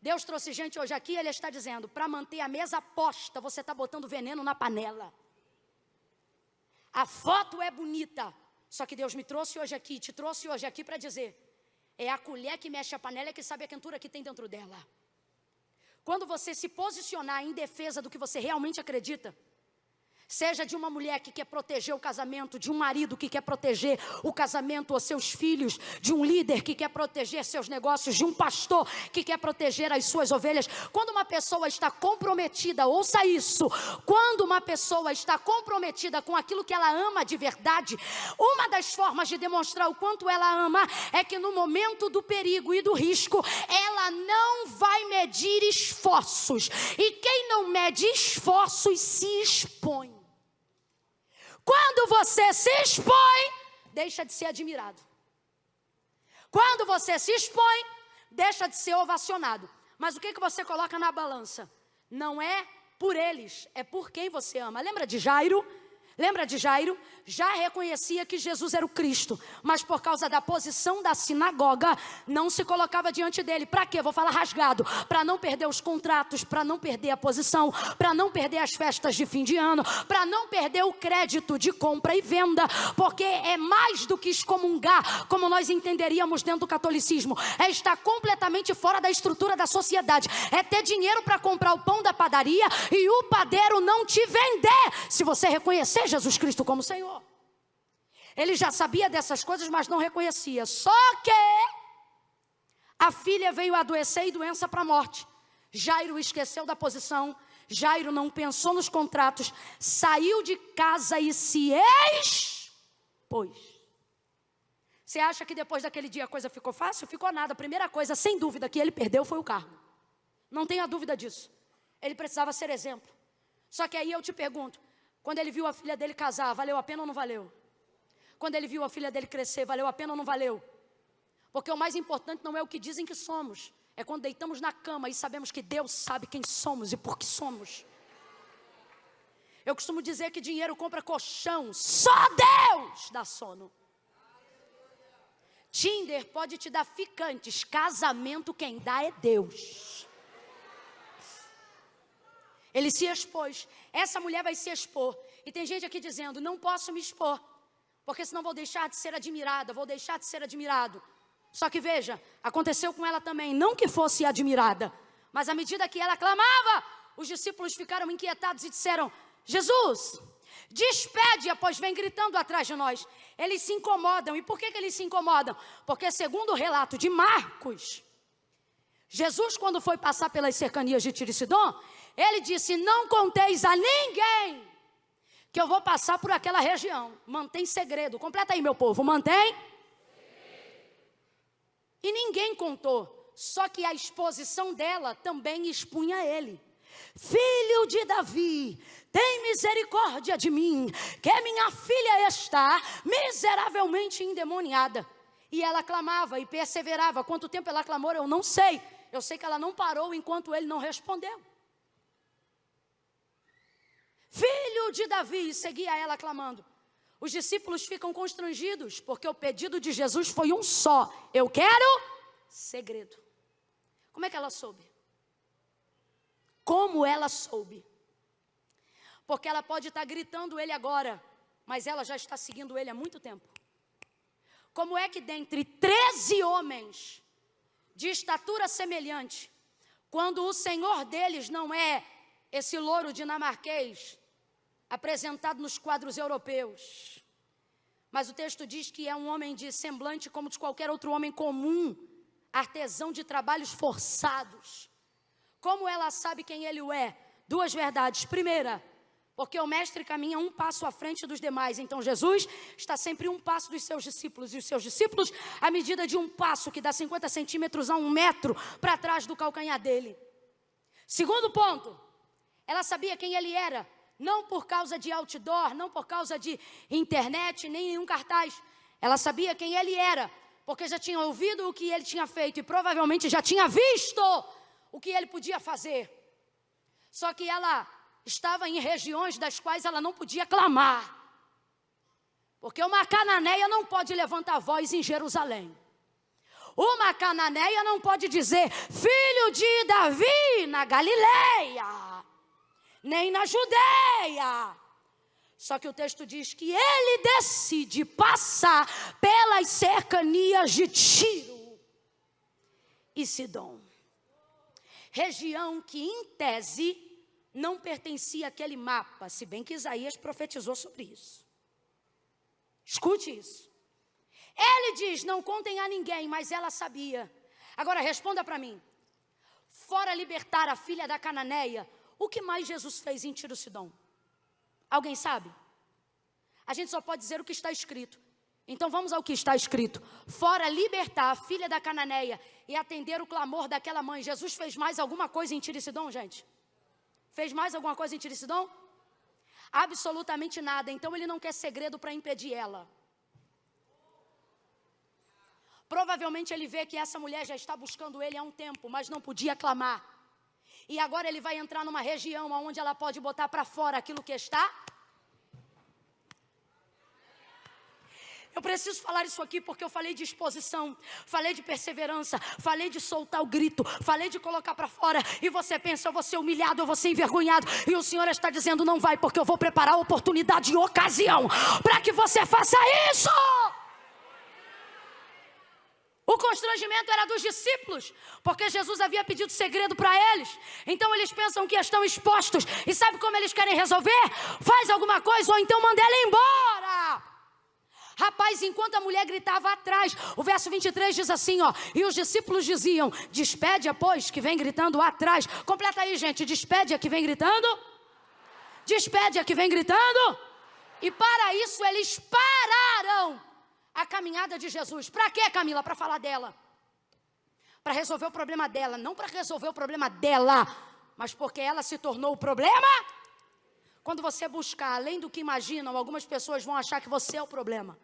Deus trouxe gente hoje aqui, Ele está dizendo: para manter a mesa posta, você está botando veneno na panela. A foto é bonita, só que Deus me trouxe hoje aqui, te trouxe hoje aqui para dizer: é a colher que mexe a panela que sabe a quentura que tem dentro dela. Quando você se posicionar em defesa do que você realmente acredita, Seja de uma mulher que quer proteger o casamento, de um marido que quer proteger o casamento ou seus filhos, de um líder que quer proteger seus negócios, de um pastor que quer proteger as suas ovelhas. Quando uma pessoa está comprometida, ouça isso, quando uma pessoa está comprometida com aquilo que ela ama de verdade, uma das formas de demonstrar o quanto ela ama é que no momento do perigo e do risco, ela não vai medir esforços. E quem não mede esforços se expõe. Quando você se expõe, deixa de ser admirado. Quando você se expõe, deixa de ser ovacionado. Mas o que você coloca na balança? Não é por eles, é por quem você ama. Lembra de Jairo? Lembra de Jairo? Já reconhecia que Jesus era o Cristo, mas por causa da posição da sinagoga, não se colocava diante dele. Para quê? Vou falar rasgado. Para não perder os contratos, para não perder a posição, para não perder as festas de fim de ano, para não perder o crédito de compra e venda, porque é mais do que excomungar, como nós entenderíamos dentro do catolicismo. É estar completamente fora da estrutura da sociedade. É ter dinheiro para comprar o pão da padaria e o padeiro não te vender, se você reconhecer Jesus Cristo como Senhor. Ele já sabia dessas coisas, mas não reconhecia. Só que a filha veio a adoecer e doença para a morte. Jairo esqueceu da posição. Jairo não pensou nos contratos. Saiu de casa e se expôs. Você acha que depois daquele dia a coisa ficou fácil? Ficou nada. A primeira coisa, sem dúvida, que ele perdeu foi o cargo. Não tenha dúvida disso. Ele precisava ser exemplo. Só que aí eu te pergunto, quando ele viu a filha dele casar, valeu a pena ou não valeu? Quando ele viu a filha dele crescer, valeu a pena ou não valeu? Porque o mais importante não é o que dizem que somos, é quando deitamos na cama e sabemos que Deus sabe quem somos e por que somos. Eu costumo dizer que dinheiro compra colchão, só Deus dá sono. Tinder pode te dar ficantes, casamento quem dá é Deus. Ele se expôs. Essa mulher vai se expor. E tem gente aqui dizendo, não posso me expor, porque senão vou deixar de ser admirada, vou deixar de ser admirado. Só que veja, aconteceu com ela também, não que fosse admirada, mas à medida que ela clamava, os discípulos ficaram inquietados e disseram, Jesus, despede-a, pois vem gritando atrás de nós. Eles se incomodam. E por que eles se incomodam? Porque segundo o relato de Marcos, Jesus, quando foi passar pelas cercanias de Tiro e Sidom, ele disse, não conteis a ninguém que eu vou passar por aquela região. Mantém segredo. Completa aí, meu povo. Mantém. E ninguém contou. Só que a exposição dela também expunha ele. Filho de Davi, tem misericórdia de mim, que minha filha está miseravelmente endemoniada. E ela clamava e perseverava. Quanto tempo ela clamou, eu não sei. Eu sei que ela não parou enquanto ele não respondeu. Filho de Davi, seguia ela clamando. Os discípulos ficam constrangidos, porque o pedido de Jesus foi um só. Eu quero segredo. Como é que ela soube? Como ela soube? Porque ela pode estar gritando ele agora, mas ela já está seguindo ele há muito tempo. Como é que dentre 13 homens de estatura semelhante, quando o senhor deles não é esse louro dinamarquês apresentado nos quadros europeus, mas o texto diz que é um homem de semblante como de qualquer outro homem comum, artesão de trabalhos forçados. Como ela sabe quem ele é? Duas verdades. Primeira, porque o mestre caminha um passo à frente dos demais. Então Jesus está sempre um passo dos seus discípulos. E os seus discípulos, à medida de um passo que dá 50 centímetros a 1 metro para trás do calcanhar dele. Segundo ponto, ela sabia quem ele era. Não por causa de outdoor, não por causa de internet, nem nenhum cartaz. Ela sabia quem ele era, porque já tinha ouvido o que ele tinha feito e provavelmente já tinha visto o que ele podia fazer. Só que ela estava em regiões das quais ela não podia clamar. Porque uma cananeia não pode levantar a voz em Jerusalém. Uma cananeia não pode dizer, filho de Davi, na Galileia, nem na Judeia. Só que o texto diz que ele decide passar pelas cercanias de Tiro e Sidom. Região que, em tese, não pertencia àquele mapa, se bem que Isaías profetizou sobre isso. Escute isso. Ele diz, não contem a ninguém, mas ela sabia. Agora responda para mim. Fora libertar a filha da Cananeia, o que mais Jesus fez em Tiro e Sidom? Alguém sabe? A gente só pode dizer o que está escrito. Então vamos ao que está escrito. Fora libertar a filha da Cananeia e atender o clamor daquela mãe, Jesus fez mais alguma coisa em Tiro e Sidom, gente? Fez mais alguma coisa em Tiro e Sidom? Absolutamente nada. Então ele não quer segredo para impedir ela. Provavelmente ele vê que essa mulher já está buscando ele há um tempo, mas não podia clamar. E agora ele vai entrar numa região onde ela pode botar para fora aquilo que está. Eu preciso falar isso aqui porque eu falei de exposição, falei de perseverança, falei de soltar o grito, falei de colocar para fora. E você pensa, eu vou ser humilhado, eu vou ser envergonhado. E o Senhor está dizendo, não vai, porque eu vou preparar a oportunidade e ocasião para que você faça isso. O constrangimento era dos discípulos, porque Jesus havia pedido segredo para eles. Então eles pensam que estão expostos. E sabe como eles querem resolver? Faz alguma coisa ou então manda ela embora. Rapaz, enquanto a mulher gritava atrás, o verso 23 diz assim, ó. E os discípulos diziam, despede-a, pois, que vem gritando atrás. Completa aí, gente, despede-a que vem gritando. Despede-a que vem gritando. E para isso eles pararam a caminhada de Jesus. Para quê, Camila? Para falar dela. Para resolver o problema dela. Não para resolver o problema dela, mas porque ela se tornou o problema. Quando você buscar além do que imaginam, algumas pessoas vão achar que você é o problema.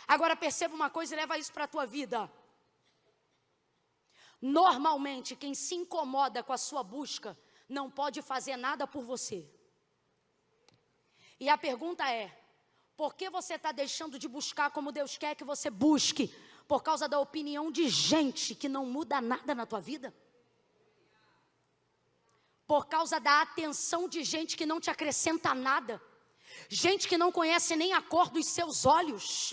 Agora perceba uma coisa e leva isso para a tua vida. Normalmente, quem se incomoda com a sua busca, não pode fazer nada por você. E a pergunta é, por que você está deixando de buscar como Deus quer que você busque? Por causa da opinião de gente que não muda nada na tua vida? Por causa da atenção de gente que não te acrescenta nada? Gente que não conhece nem a cor dos seus olhos?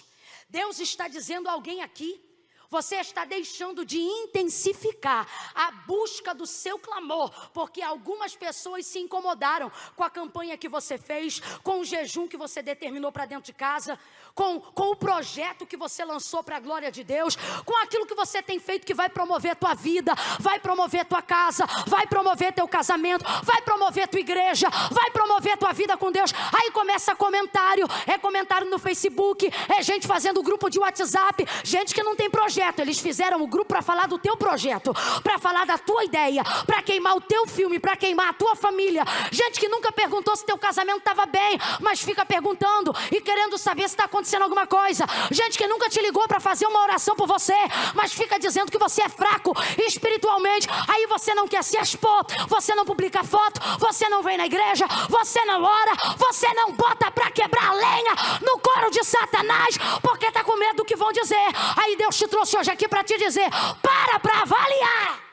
Deus está dizendo a alguém aqui, você está deixando de intensificar a busca do seu clamor, porque algumas pessoas se incomodaram com a campanha que você fez, com o jejum que você determinou para dentro de casa, com o projeto que você lançou para a glória de Deus, com aquilo que você tem feito que vai promover tua vida, vai promover tua casa, vai promover teu casamento, vai promover tua igreja, vai promover tua vida com Deus. Aí começa comentário, é comentário no Facebook, é gente fazendo grupo de WhatsApp, gente que não tem projeto. Eles fizeram o grupo para falar do teu projeto, para falar da tua ideia, para queimar o teu filme, para queimar a tua família. Gente que nunca perguntou se teu casamento estava bem, mas fica perguntando e querendo saber se está acontecendo alguma coisa. Gente que nunca te ligou para fazer uma oração por você, mas fica dizendo que você é fraco espiritualmente. Aí você não quer se expor, você não publica foto, você não vem na igreja, você não ora, você não bota para quebrar a lenha no coro de Satanás, porque está com medo do que vão dizer. Aí Deus te trouxe hoje aqui para te dizer, para avaliar,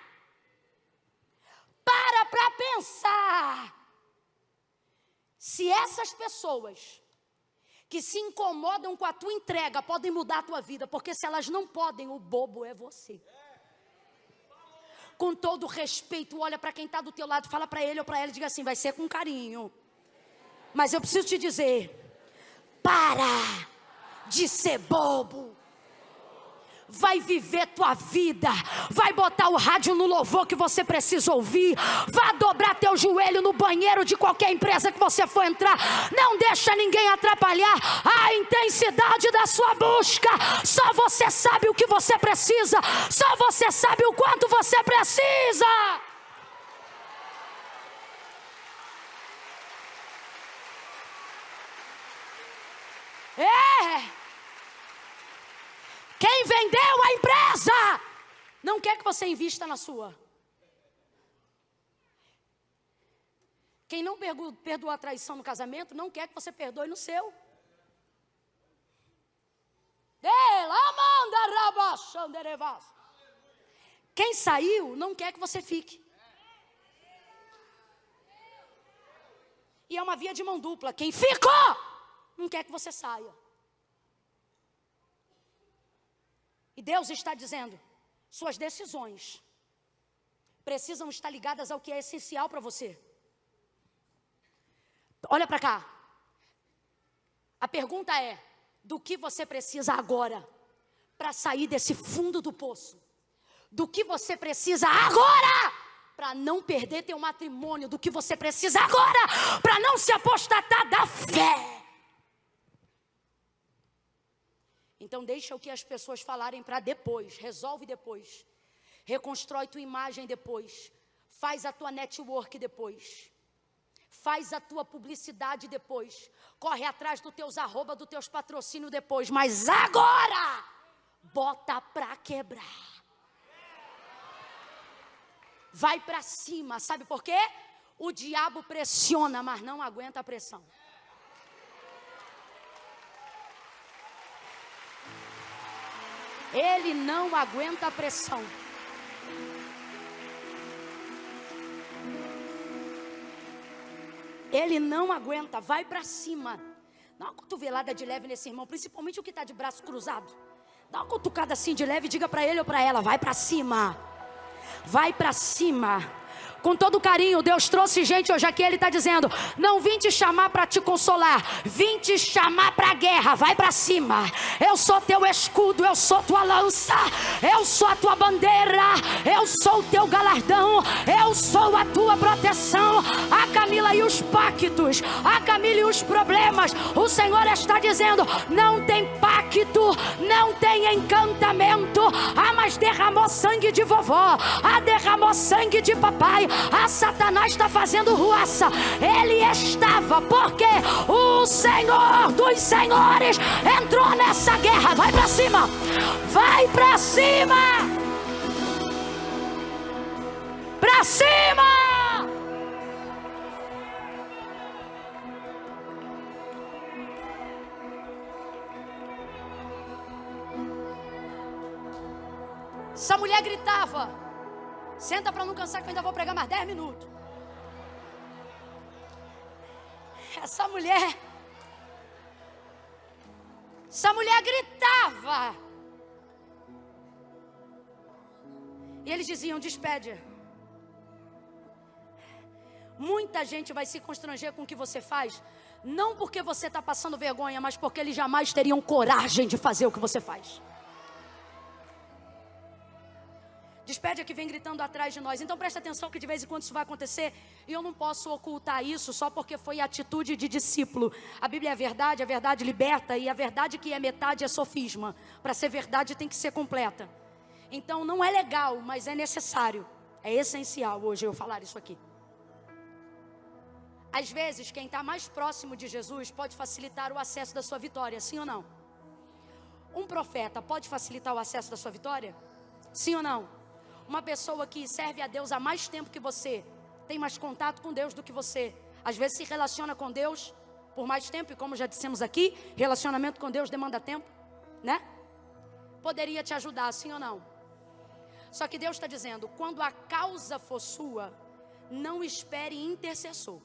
para pensar, se essas pessoas que se incomodam com a tua entrega podem mudar a tua vida, porque se elas não podem, o bobo é você. Com todo respeito, olha para quem está do teu lado, fala para ele ou para ela, diga assim, vai ser com carinho, mas eu preciso te dizer, para de ser bobo. Vai viver tua vida, vai botar o rádio no louvor que você precisa ouvir, vai dobrar teu joelho no banheiro de qualquer empresa que você for entrar, não deixa ninguém atrapalhar a intensidade da sua busca. Só você sabe o que você precisa, só você sabe o quanto você precisa. Quem vendeu a empresa não quer que você invista na sua. Quem não perdoa a traição no casamento não quer que você perdoe no seu. Quem saiu não quer que você fique. E é uma via de mão dupla. Quem ficou não quer que você saia. E Deus está dizendo, suas decisões precisam estar ligadas ao que é essencial para você. Olha para cá. A pergunta é: do que você precisa agora para sair desse fundo do poço? Do que você precisa agora para não perder teu matrimônio? Do que você precisa agora para não se apostatar da fé? Então deixa o que as pessoas falarem para depois. Resolve depois. Reconstrói tua imagem depois. Faz a tua network depois. Faz a tua publicidade depois. Corre atrás dos teus arroba, dos teus patrocínios depois. Mas agora, bota pra quebrar. Vai pra cima. Sabe por quê? O diabo pressiona, mas não aguenta a pressão. Ele não aguenta a pressão. Ele não aguenta, vai pra cima. Dá uma cotovelada de leve nesse irmão, principalmente o que está de braço cruzado. Dá uma cutucada assim de leve e diga para ele ou para ela: vai pra cima. Vai pra cima. Com todo carinho, Deus trouxe gente hoje aqui. Ele está dizendo: não vim te chamar para te consolar, vim te chamar para a guerra. Vai para cima. Eu sou teu escudo, eu sou tua lança, eu sou a tua bandeira, eu sou o teu galardão, eu sou a tua proteção. A Camila e os pactos, a Camila e os problemas. O Senhor está dizendo: não tem pacto, não tem encantamento. Ah, mas derramou sangue de vovó, derramou sangue de papai. Satanás está fazendo ruaça. Ele estava, porque o Senhor dos Senhores entrou nessa guerra. Vai pra cima. Vai pra cima. Pra cima. Essa mulher gritava. Senta para não cansar que eu ainda vou pregar mais 10 minutos. Essa mulher gritava. E eles diziam: despede. Muita gente vai se constranger com o que você faz, não porque você está passando vergonha, mas porque eles jamais teriam coragem de fazer o que você faz. Despede a que vem gritando atrás de nós. Então presta atenção que de vez em quando isso vai acontecer. E eu não posso ocultar isso só porque foi atitude de discípulo. A Bíblia é a verdade liberta. E a verdade que é metade é sofisma. Para ser verdade tem que ser completa. Então não é legal, mas é necessário. É essencial hoje eu falar isso aqui. Às vezes quem está mais próximo de Jesus pode facilitar o acesso da sua vitória. Sim ou não? Um profeta pode facilitar o acesso da sua vitória? Sim ou não? Uma pessoa que serve a Deus há mais tempo que você, tem mais contato com Deus do que você, às vezes se relaciona com Deus por mais tempo, e como já dissemos aqui, relacionamento com Deus demanda tempo, né? Poderia te ajudar, sim ou não? Só que Deus está dizendo: quando a causa for sua, não espere intercessor.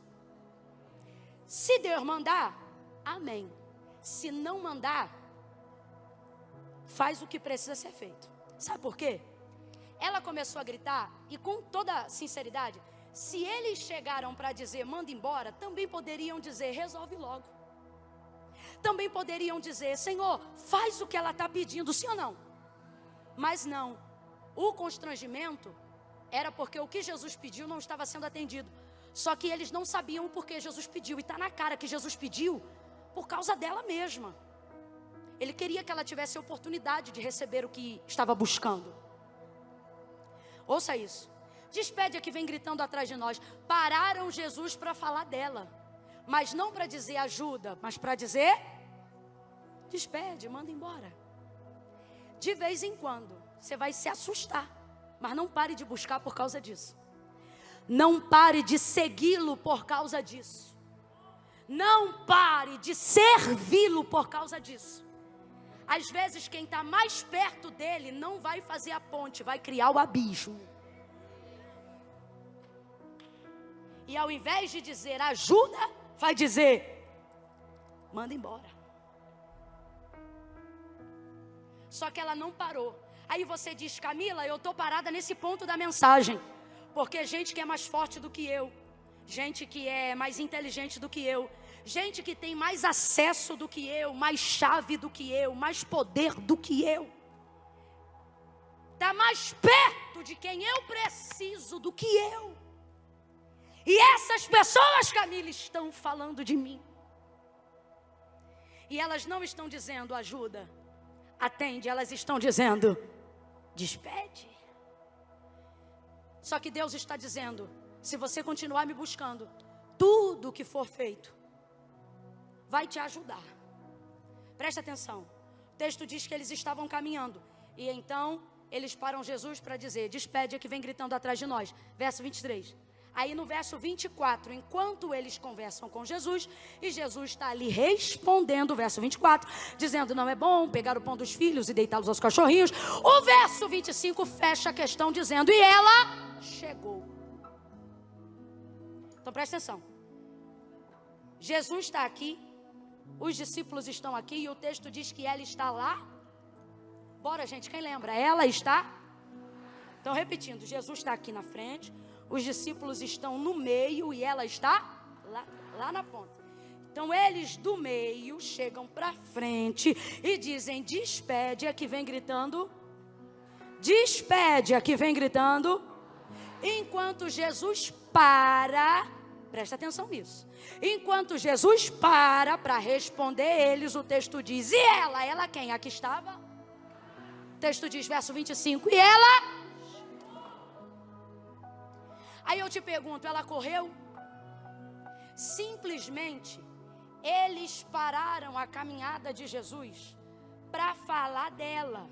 Se Deus mandar, amém. Se não mandar, faz o que precisa ser feito. Sabe por quê? Ela começou a gritar, e com toda sinceridade, se eles chegaram para dizer manda embora, também poderiam dizer resolve logo. Também poderiam dizer: Senhor, faz o que ela está pedindo, sim ou não? Mas não, o constrangimento era porque o que Jesus pediu não estava sendo atendido. Só que eles não sabiam o porquê Jesus pediu, e está na cara que Jesus pediu por causa dela mesma. Ele queria que ela tivesse a oportunidade de receber o que estava buscando. Ouça isso. Despede a que vem gritando atrás de nós. Pararam Jesus para falar dela, mas não para dizer ajuda, mas para dizer despede, manda embora. De vez em quando você vai se assustar, mas não pare de buscar por causa disso. Não pare de segui-lo por causa disso. Não pare de servi-lo por causa disso. Às vezes quem está mais perto dele não vai fazer a ponte, vai criar o abismo. E ao invés de dizer ajuda, vai dizer manda embora. Só que ela não parou. Aí você diz: Camila, eu estou parada nesse ponto da mensagem, Porque gente que é mais forte do que eu, gente que é mais inteligente do que eu, gente que tem mais acesso do que eu, mais chave do que eu, mais poder do que eu, está mais perto de quem eu preciso do que eu. E essas pessoas, Camila, estão falando de mim. E elas não estão dizendo ajuda, atende, elas estão dizendo despede. Só que Deus está dizendo, se você continuar me buscando, tudo que for feito vai te ajudar. Presta atenção, o texto diz que eles estavam caminhando, e então eles param Jesus para dizer, despede, que vem gritando atrás de nós. Verso 23. Aí no verso 24, enquanto eles conversam com Jesus, e Jesus está ali respondendo, verso 24, dizendo, não é bom pegar o pão dos filhos e deitá-los aos cachorrinhos. O verso 25 fecha a questão dizendo, e ela chegou. Então presta atenção. Jesus está aqui, os discípulos estão aqui, e o texto diz que ela está lá. Bora, gente, quem lembra? Ela está. Então repetindo, Jesus está aqui na frente, os discípulos estão no meio e ela está lá na ponta. Então eles do meio chegam para frente e dizem, despede, a que vem gritando. Despede, a que vem gritando. Enquanto Jesus presta atenção nisso. Enquanto Jesus para responder eles, o texto diz, e ela? Ela quem? A que estava? O texto diz, verso 25, e ela? Aí eu te pergunto, ela correu? Simplesmente, eles pararam a caminhada de Jesus para falar dela.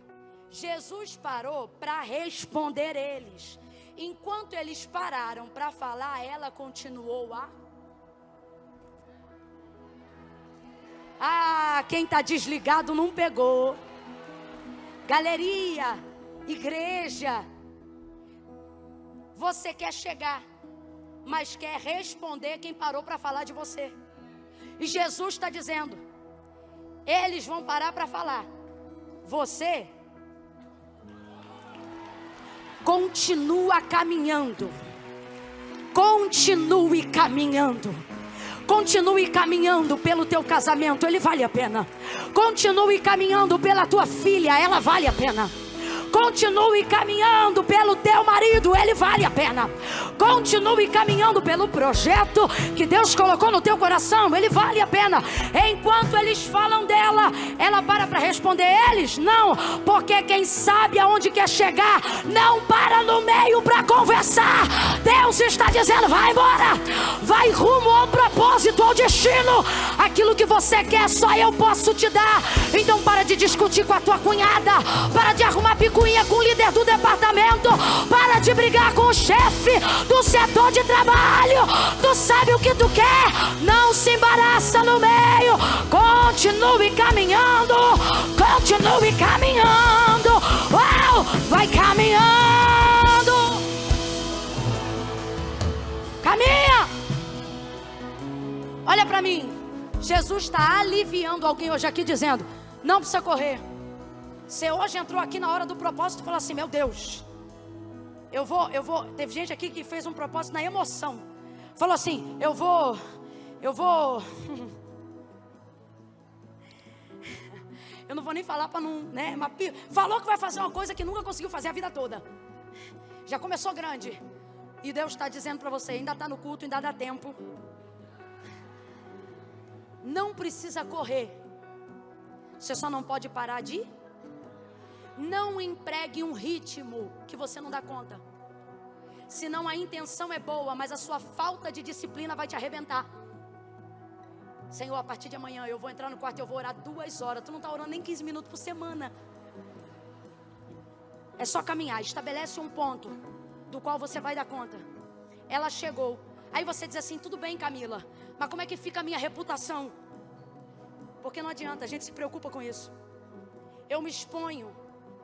Jesus parou para responder eles. Enquanto eles pararam para falar, ela continuou a... quem está desligado não pegou. Galeria, igreja, você quer chegar, mas quer responder quem parou para falar de você. E Jesus está dizendo, eles vão parar para falar, você continua caminhando. Continue caminhando. Continue caminhando pelo teu casamento, ele vale a pena. Continue caminhando pela tua filha, ela vale a pena. Continue caminhando pelo teu marido, ele vale a pena. Continue caminhando pelo projeto que Deus colocou no teu coração, ele vale a pena. Enquanto eles falam dela, ela para responder eles? Não, porque quem sabe aonde quer chegar, não para no meio para conversar. Deus está dizendo, vai embora, vai rumo ao propósito, ao destino. Aquilo que você quer, só eu posso te dar. Então para de discutir com a tua cunhada, para de arrumar picuinha com o líder do departamento, para de brigar com o chefe do setor de trabalho. Tu sabe o que tu quer, não se embaraça no meio. Continue caminhando, continue caminhando. Uau, vai caminhando, caminha. Olha para mim, Jesus está aliviando alguém hoje aqui dizendo, não precisa correr. Você hoje entrou aqui na hora do propósito e falou assim, meu Deus, eu vou. Teve gente aqui que fez um propósito na emoção. Falou assim, eu vou. Eu não vou nem falar para não, né? Mas falou que vai fazer uma coisa que nunca conseguiu fazer a vida toda. Já começou grande. E Deus está dizendo para você, ainda está no culto, ainda dá tempo. Não precisa correr. Você só não pode parar de... Não empregue um ritmo que você não dá conta. Senão a intenção é boa, mas a sua falta de disciplina vai te arrebentar. Senhor, a partir de amanhã eu vou entrar no quarto e eu vou orar 2 horas. Tu não está orando nem 15 minutos por semana. É só caminhar, estabelece um ponto do qual você vai dar conta. Ela chegou. Aí você diz assim, tudo bem, Camila, mas como é que fica a minha reputação? Porque não adianta, a gente se preocupa com isso. Eu me exponho,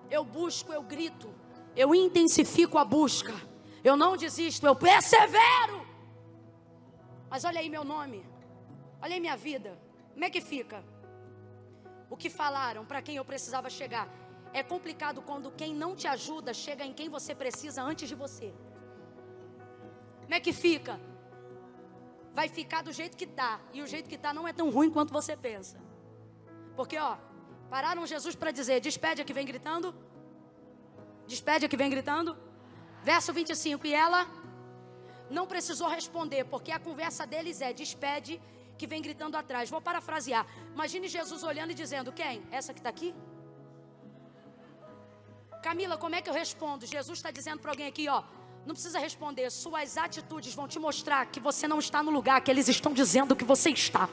eu busco, eu grito, eu intensifico a busca, eu não desisto, eu persevero. Mas olha aí meu nome, olha aí minha vida, como é que fica? O que falaram, para quem eu precisava chegar. É complicado quando quem não te ajuda chega em quem você precisa antes de você. Como é que fica? Vai ficar do jeito que está. E o jeito que está não é tão ruim quanto você pensa. Porque, pararam Jesus para dizer: despede a que vem gritando. Despede a que vem gritando. Verso 25, e ela não precisou responder, porque a conversa deles é: despede que vem gritando atrás. Vou parafrasear. Imagine Jesus olhando e dizendo: quem? Essa que está aqui? Camila, como é que eu respondo? Jesus está dizendo para alguém aqui, não precisa responder. Suas atitudes vão te mostrar que você não está no lugar que eles estão dizendo que você está.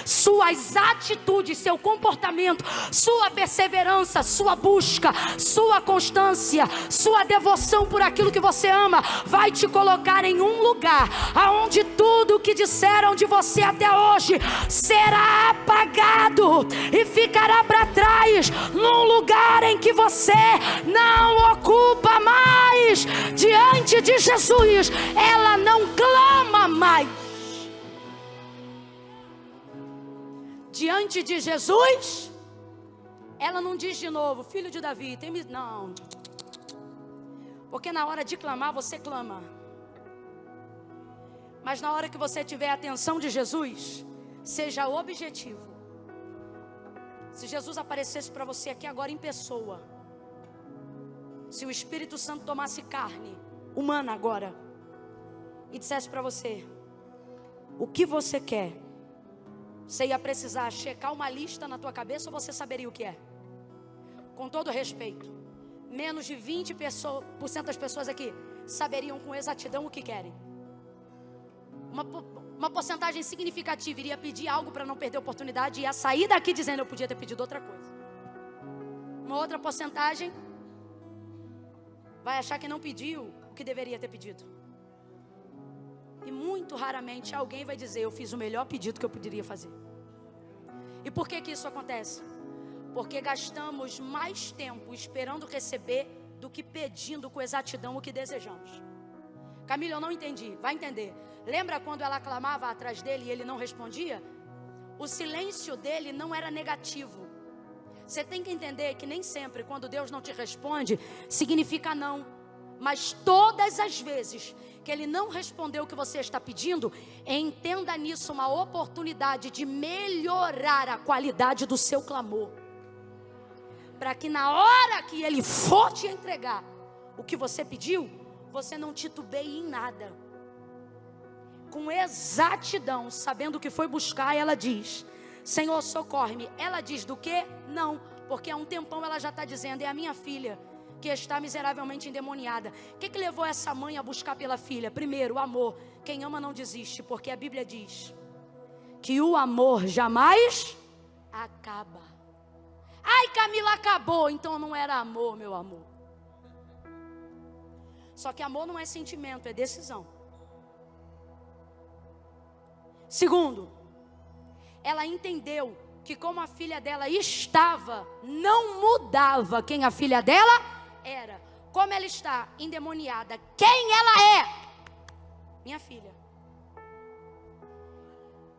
Suas atitudes, seu comportamento, sua perseverança, sua busca, sua constância, sua devoção por aquilo que você ama, vai te colocar em um lugar aonde tudo o que disseram de você até hoje será apagado e ficará para trás, num lugar em que você não ocupa mais. Diante de Jesus, ela não clama mais. Diante de Jesus, ela não diz de novo: filho de Davi, não. Porque na hora de clamar, você clama. Mas na hora que você tiver a atenção de Jesus, seja objetivo. Se Jesus aparecesse para você aqui agora em pessoa, se o Espírito Santo tomasse carne humana agora e dissesse para você o que você quer, você ia precisar checar uma lista na tua cabeça, ou você saberia o que é? Com todo respeito, menos de 20% das pessoas aqui saberiam com exatidão o que querem. Uma porcentagem significativa iria pedir algo para não perder a oportunidade e ia sair daqui dizendo: eu podia ter pedido outra coisa. Uma outra porcentagem vai achar que não pediu o que deveria ter pedido. E muito raramente alguém vai dizer: eu fiz o melhor pedido que eu poderia fazer. E por que isso acontece? Porque gastamos mais tempo esperando receber do que pedindo com exatidão o que desejamos. Camila, eu não entendi. Vai entender. Lembra quando ela clamava atrás dele e ele não respondia? O silêncio dele não era negativo. Você tem que entender que nem sempre quando Deus não te responde significa não. Mas todas as vezes que Ele não respondeu o que você está pedindo, entenda nisso uma oportunidade de melhorar a qualidade do seu clamor, para que na hora que Ele for te entregar o que você pediu, você não titubeie em nada. Com exatidão, sabendo o que foi buscar, ela diz: Senhor, socorre-me. Ela diz do quê? Não, porque há um tempão ela já está dizendo: é a minha filha que está miseravelmente endemoniada. O que levou essa mãe a buscar pela filha? Primeiro, o amor. Quem ama não desiste, porque a Bíblia diz que o amor jamais acaba. Ai, Camila, acabou. Então não era amor, meu amor. Só que amor não é sentimento, é decisão. Segundo, ela entendeu que como a filha dela estava, não mudava quem a filha dela era. Como ela está endemoniada, quem ela é? Minha filha.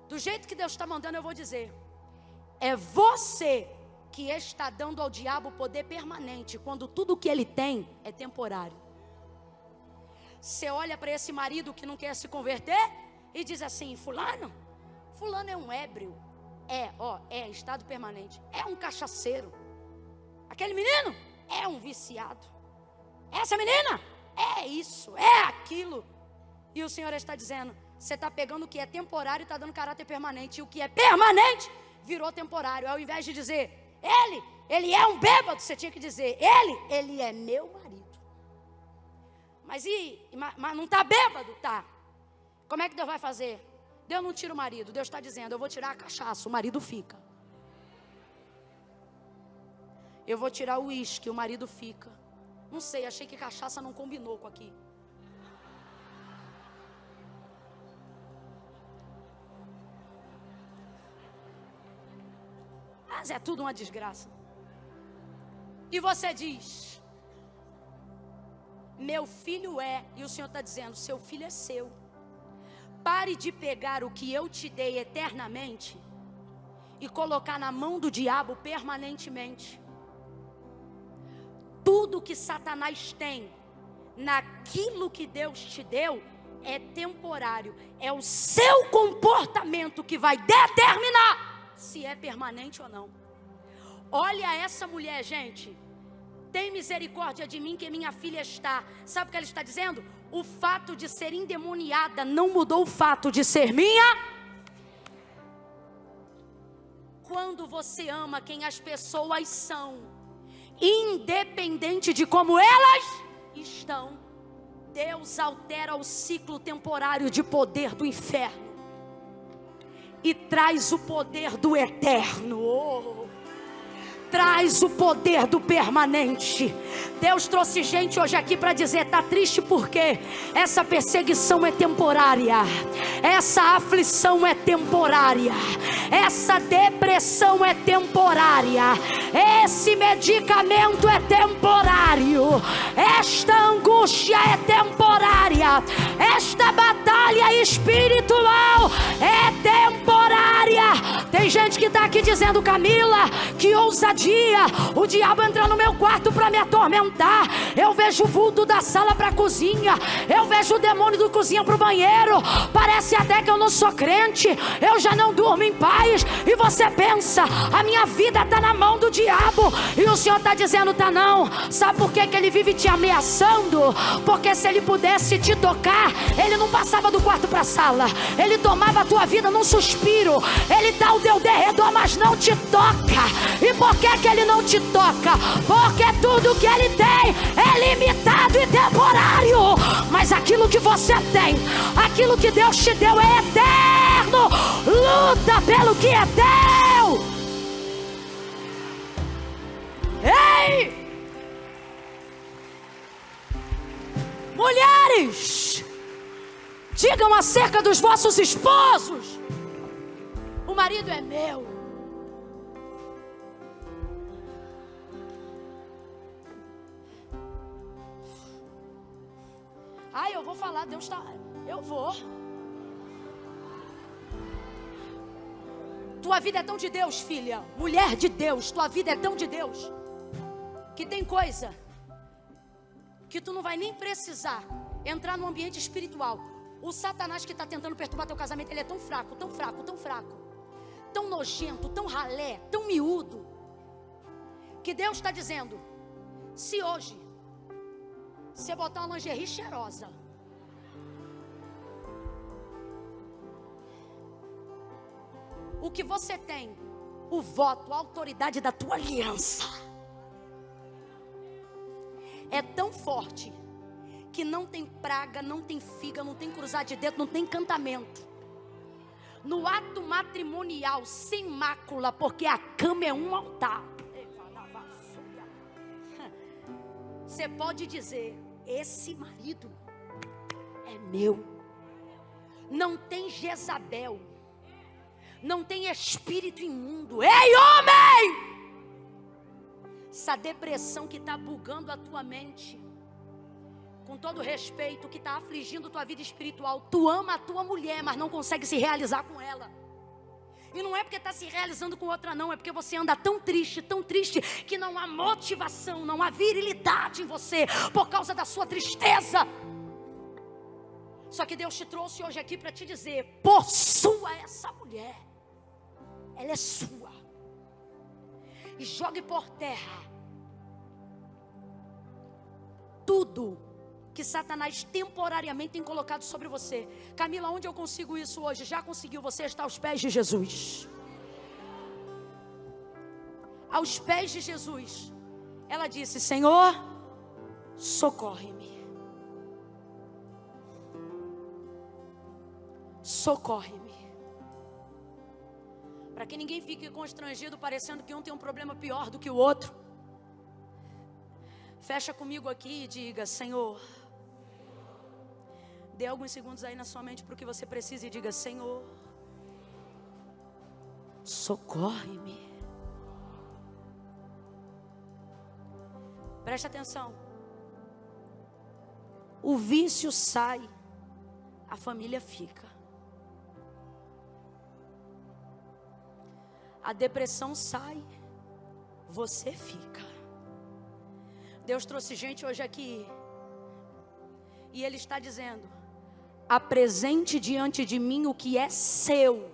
Do jeito que Deus está mandando, eu vou dizer: é você que está dando ao diabo poder permanente, quando tudo que ele tem é temporário. Você olha para esse marido que não quer se converter e diz assim: fulano é um ébrio. É estado permanente. É um cachaceiro. Aquele menino é um viciado. Essa menina é isso, é aquilo. E o Senhor está dizendo: você está pegando o que é temporário e está dando caráter permanente. E o que é permanente virou temporário. Ao invés de dizer: ele é um bêbado, você tinha que dizer: ele é meu marido. Mas não está bêbado? Tá. Como é que Deus vai fazer? Deus não tira o marido. Deus está dizendo: eu vou tirar a cachaça, o marido fica. Eu vou tirar o uísque, o marido fica. Não sei, achei que cachaça não combinou com aqui. Mas é tudo uma desgraça. E você diz: meu filho é. E o Senhor está dizendo: seu filho é seu. Pare de pegar o que eu te dei eternamente e colocar na mão do diabo permanentemente. Tudo que Satanás tem naquilo que Deus te deu é temporário. É o seu comportamento que vai determinar se é permanente ou não. Olha essa mulher, gente. Tem misericórdia de mim que minha filha está. Sabe o que ela está dizendo? O fato de ser endemoniada não mudou o fato de ser minha. Quando você ama quem as pessoas são, independente de como elas estão, Deus altera o ciclo temporário de poder do inferno e traz o poder do eterno. Traz o poder do permanente. Deus trouxe gente hoje aqui para dizer: está triste porque essa perseguição é temporária, essa aflição é temporária, essa depressão é temporária, esse medicamento é temporário, esta angústia é temporária, esta batalha espiritual é temporária. Tem gente que está aqui dizendo: Camila, que ousadia, o diabo entra no meu quarto para me atormentar. Eu vejo o vulto da sala para a cozinha, eu vejo o demônio do cozinha para o banheiro. Parece até que eu não sou crente, eu já não durmo em paz. E você pensa: a minha vida está na mão do diabo. E o Senhor está dizendo: tá não. Sabe por que ele vive te ameaçando? Porque se ele pudesse te tocar, ele não passava do quarto para a sala, ele tomava a tua vida num suspiro. Ele dá o teu derredor, mas não te toca. E por que ele não te toca? Porque tudo que ele tem é limitado e temporário. Mas aquilo que você tem, aquilo que Deus te deu é eterno. Luta pelo que é teu. Ei! Mulheres, digam acerca dos vossos esposos: o marido é meu. Eu vou falar, Deus está... Eu vou. Tua vida é tão de Deus, filha, mulher de Deus. Tua vida é tão de Deus que tem coisa que tu não vai nem precisar entrar no ambiente espiritual. O Satanás que está tentando perturbar teu casamento, ele é tão fraco, tão fraco, tão fraco, tão nojento, tão ralé, tão miúdo, que Deus está dizendo: se hoje você botar uma lingerie cheirosa, o que você tem, o voto, a autoridade da tua aliança, é tão forte que não tem praga, não tem figa, não tem cruzar de dedo, não tem encantamento. No ato matrimonial, sem mácula, porque a cama é um altar. Você pode dizer: esse marido é meu. Não tem Jezabel, não tem espírito imundo. Ei, homem! Essa depressão que está bugando a tua mente, com todo respeito, que está afligindo tua vida espiritual. Tu ama a tua mulher, mas não consegue se realizar com ela. E não é porque está se realizando com outra não, é porque você anda tão triste, que não há motivação, não há virilidade em você, por causa da sua tristeza. Só que Deus te trouxe hoje aqui para te dizer: possua essa mulher, ela é sua. E jogue por terra tudo que Satanás temporariamente tem colocado sobre você. Camila, onde eu consigo isso hoje? Já conseguiu. Você está aos pés de Jesus. Aos pés de Jesus. Ela disse: Senhor, socorre-me. Socorre-me. Para que ninguém fique constrangido, parecendo que um tem um problema pior do que o outro. Fecha comigo aqui e diga: Senhor. Dê alguns segundos aí na sua mente para o que você precisa e diga: Senhor, socorre-me. Preste atenção. O vício sai, a família fica. A depressão sai, você fica. Deus trouxe gente hoje aqui e Ele está dizendo: apresente diante de mim o que é seu,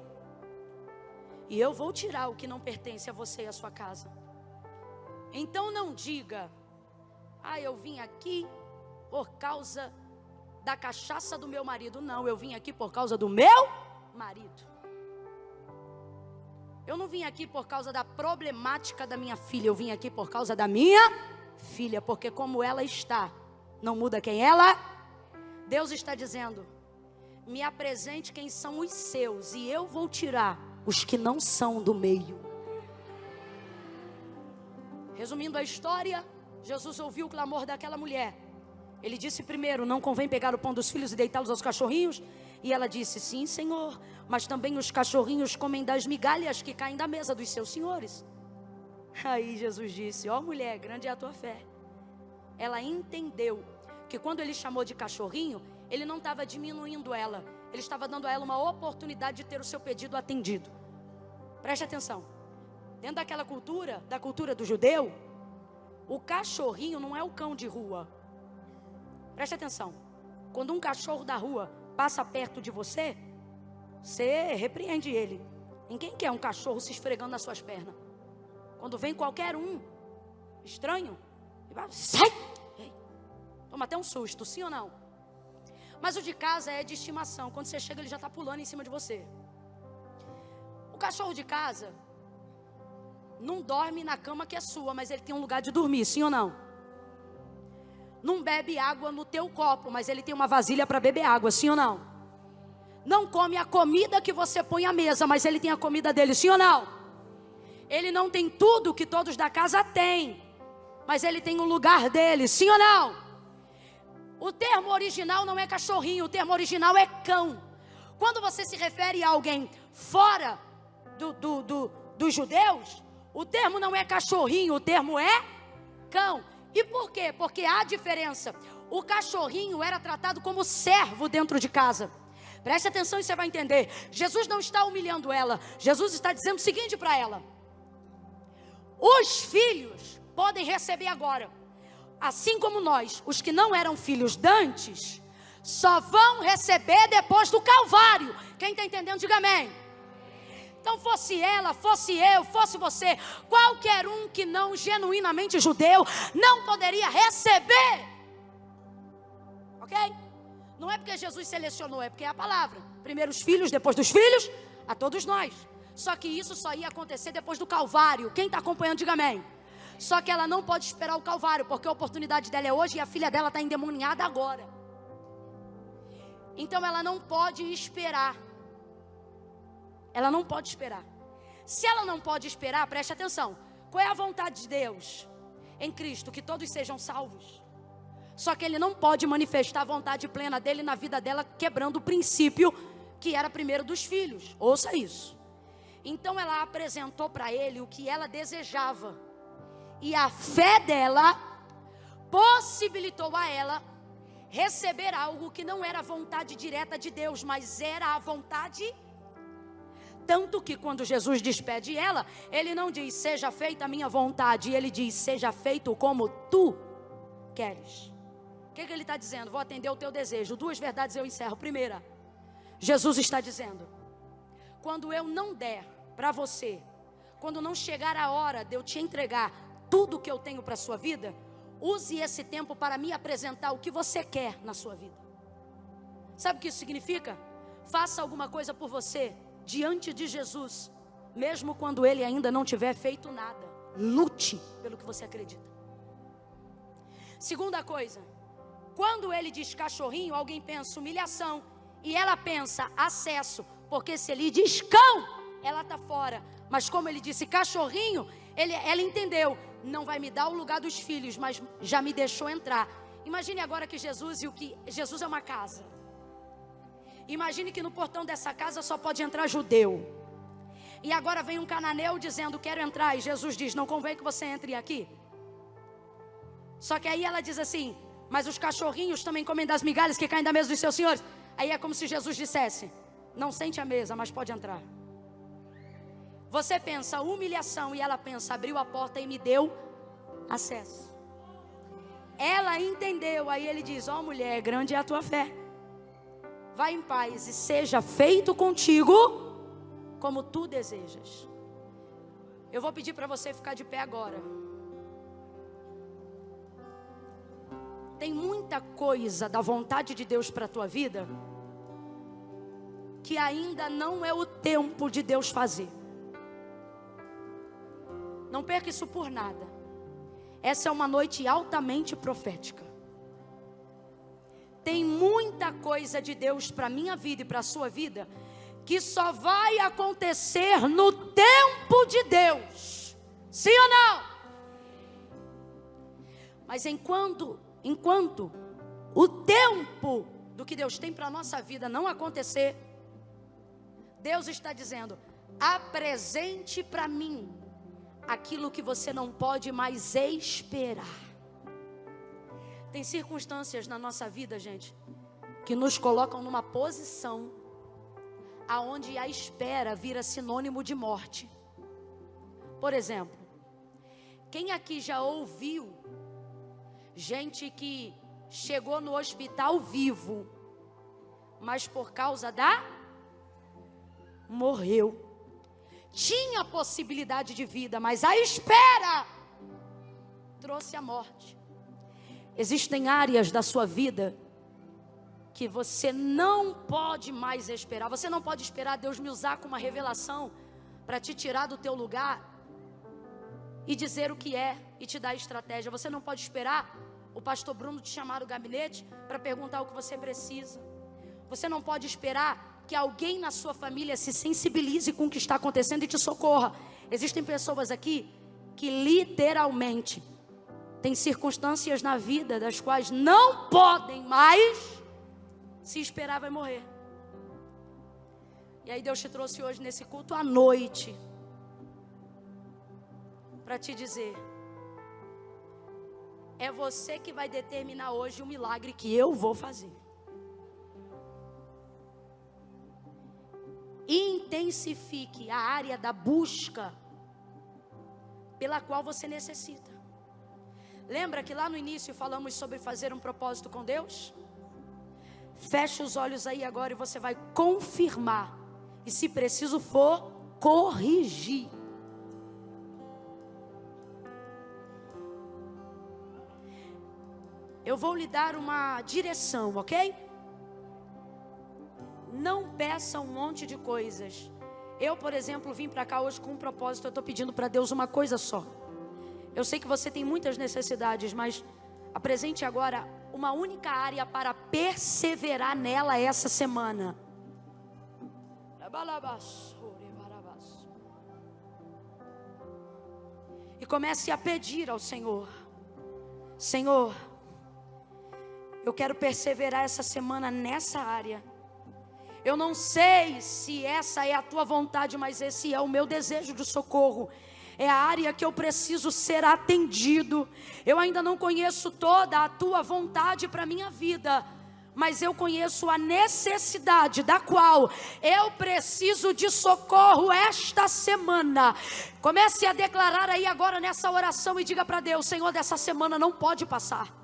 e eu vou tirar o que não pertence a você e a sua casa. Então não diga, eu vim aqui por causa da cachaça do meu marido. Não, eu vim aqui por causa do meu marido. Eu não vim aqui por causa da problemática da minha filha, eu vim aqui por causa da minha filha, porque como ela está, não muda quem ela. Deus está dizendo, me apresente quem são os seus, e eu vou tirar os que não são do meio. Resumindo a história, Jesus ouviu o clamor daquela mulher. Ele disse primeiro, não convém pegar o pão dos filhos e deitá-los aos cachorrinhos? E ela disse, sim, Senhor, mas também os cachorrinhos comem das migalhas que caem da mesa dos seus senhores. Aí Jesus disse, mulher, grande é a tua fé. Ela entendeu que quando ele chamou de cachorrinho, ele não estava diminuindo ela, ele estava dando a ela uma oportunidade de ter o seu pedido atendido. Preste atenção, dentro daquela cultura, da cultura do judeu, o cachorrinho não é o cão de rua. Preste atenção, quando um cachorro da rua passa perto de você, você repreende ele. Ninguém quer um cachorro se esfregando nas suas pernas. Quando vem qualquer um estranho, ele vai, sai! Toma até um susto, sim ou não? Mas o de casa é de estimação. Quando você chega, ele já está pulando em cima de você. O cachorro de casa não dorme na cama que é sua, mas ele tem um lugar de dormir, sim ou não? Não bebe água no teu copo, mas ele tem uma vasilha para beber água, sim ou não? Não come a comida que você põe à mesa, mas ele tem a comida dele, sim ou não? Ele não tem tudo que todos da casa têm, mas ele tem um lugar dele, sim ou não? O termo original não é cachorrinho, o termo original é cão. Quando você se refere a alguém fora dos judeus, o termo não é cachorrinho, o termo é cão. E por quê? Porque há diferença. O cachorrinho era tratado como servo dentro de casa. Preste atenção e você vai entender. Jesus não está humilhando ela. Jesus está dizendo o seguinte para ela: os filhos podem receber agora. Assim como nós, os que não eram filhos dantes, só vão receber depois do Calvário. Quem está entendendo, diga amém. Então fosse ela, fosse eu, fosse você, qualquer um que não genuinamente judeu, não poderia receber. Ok? Não é porque Jesus selecionou, é porque é a palavra. Primeiro os filhos, depois dos filhos, a todos nós. Só que isso só ia acontecer depois do Calvário. Quem está acompanhando, diga amém. Só que ela não pode esperar o Calvário, porque a oportunidade dela é hoje e a filha dela está endemoniada agora. Então ela não pode esperar. Ela não pode esperar. Se ela não pode esperar, preste atenção. Qual é a vontade de Deus em Cristo? Que todos sejam salvos. Só que Ele não pode manifestar a vontade plena dEle na vida dela, quebrando o princípio que era primeiro dos filhos. Ouça isso. Então ela apresentou para Ele o que ela desejava. E a fé dela possibilitou a ela receber algo que não era a vontade direta de Deus, mas era a vontade. Tanto que quando Jesus despede ela, Ele não diz, seja feita a minha vontade. Ele diz, seja feito como tu queres. O que Ele está dizendo? Vou atender o teu desejo. Duas verdades eu encerro. Primeira, Jesus está dizendo, quando eu não der para você, quando não chegar a hora de eu te entregar tudo que eu tenho para a sua vida, use esse tempo para me apresentar o que você quer na sua vida. Sabe o que isso significa? Faça alguma coisa por você diante de Jesus, mesmo quando Ele ainda não tiver feito nada. Lute pelo que você acredita. Segunda coisa, quando Ele diz cachorrinho, alguém pensa humilhação, e ela pensa acesso, porque se Ele diz cão, ela está fora. Mas como Ele disse cachorrinho, ela entendeu, não vai me dar o lugar dos filhos, mas já me deixou entrar. Imagine agora que Jesus é uma casa. Imagine que no portão dessa casa só pode entrar judeu. E agora vem um cananeu dizendo, quero entrar. E Jesus diz, não convém que você entre aqui. Só que aí ela diz assim, mas os cachorrinhos também comem das migalhas que caem da mesa dos seus senhores. Aí é como se Jesus dissesse, não sente a mesa, mas pode entrar. Você pensa humilhação e ela pensa, abriu a porta e me deu acesso. Ela entendeu, aí Ele diz, ó mulher, grande é a tua fé. Vai em paz e seja feito contigo como tu desejas. Eu vou pedir para você ficar de pé agora. Tem muita coisa da vontade de Deus para a tua vida que ainda não é o tempo de Deus fazer. Não perca isso por nada. Essa é uma noite altamente profética. Tem muita coisa de Deus para a minha vida e para a sua vida que só vai acontecer no tempo de Deus. Sim ou não? Mas enquanto o tempo do que Deus tem para a nossa vida não acontecer, Deus está dizendo: apresente para mim aquilo que você não pode mais esperar. Tem circunstâncias na nossa vida, gente, que nos colocam numa posição aonde a espera vira sinônimo de morte. Por exemplo, quem aqui já ouviu gente que chegou no hospital vivo, mas por causa da morreu? Tinha possibilidade de vida, mas a espera trouxe a morte. Existem áreas da sua vida que você não pode mais esperar. Você não pode esperar Deus me usar com uma revelação para te tirar do teu lugar e dizer o que é e te dar estratégia. Você não pode esperar o pastor Bruno te chamar no gabinete para perguntar o que você precisa. Você não pode esperar que alguém na sua família se sensibilize com o que está acontecendo e te socorra. Existem pessoas aqui que literalmente tem circunstâncias na vida das quais não podem mais, se esperar vai morrer. E aí Deus te trouxe hoje nesse culto à noite para te dizer: é você que vai determinar hoje o milagre que eu vou fazer. Intensifique a área da busca pela qual você necessita. Lembra que lá no início falamos sobre fazer um propósito com Deus? Feche os olhos aí agora e você vai confirmar. E se preciso for, corrigir. Eu vou lhe dar uma direção, ok? Não peça um monte de coisas. Eu, por exemplo, vim para cá hoje com um propósito. Eu estou pedindo para Deus uma coisa só. Eu sei que você tem muitas necessidades, mas apresente agora uma única área para perseverar nela essa semana. E comece a pedir ao Senhor: Senhor, eu quero perseverar essa semana nessa área. Eu não sei se essa é a tua vontade, mas esse é o meu desejo de socorro. É a área que eu preciso ser atendido. Eu ainda não conheço toda a tua vontade para a minha vida, mas eu conheço a necessidade da qual eu preciso de socorro esta semana. Comece a declarar aí agora nessa oração e diga para Deus: Senhor, dessa semana não pode passar.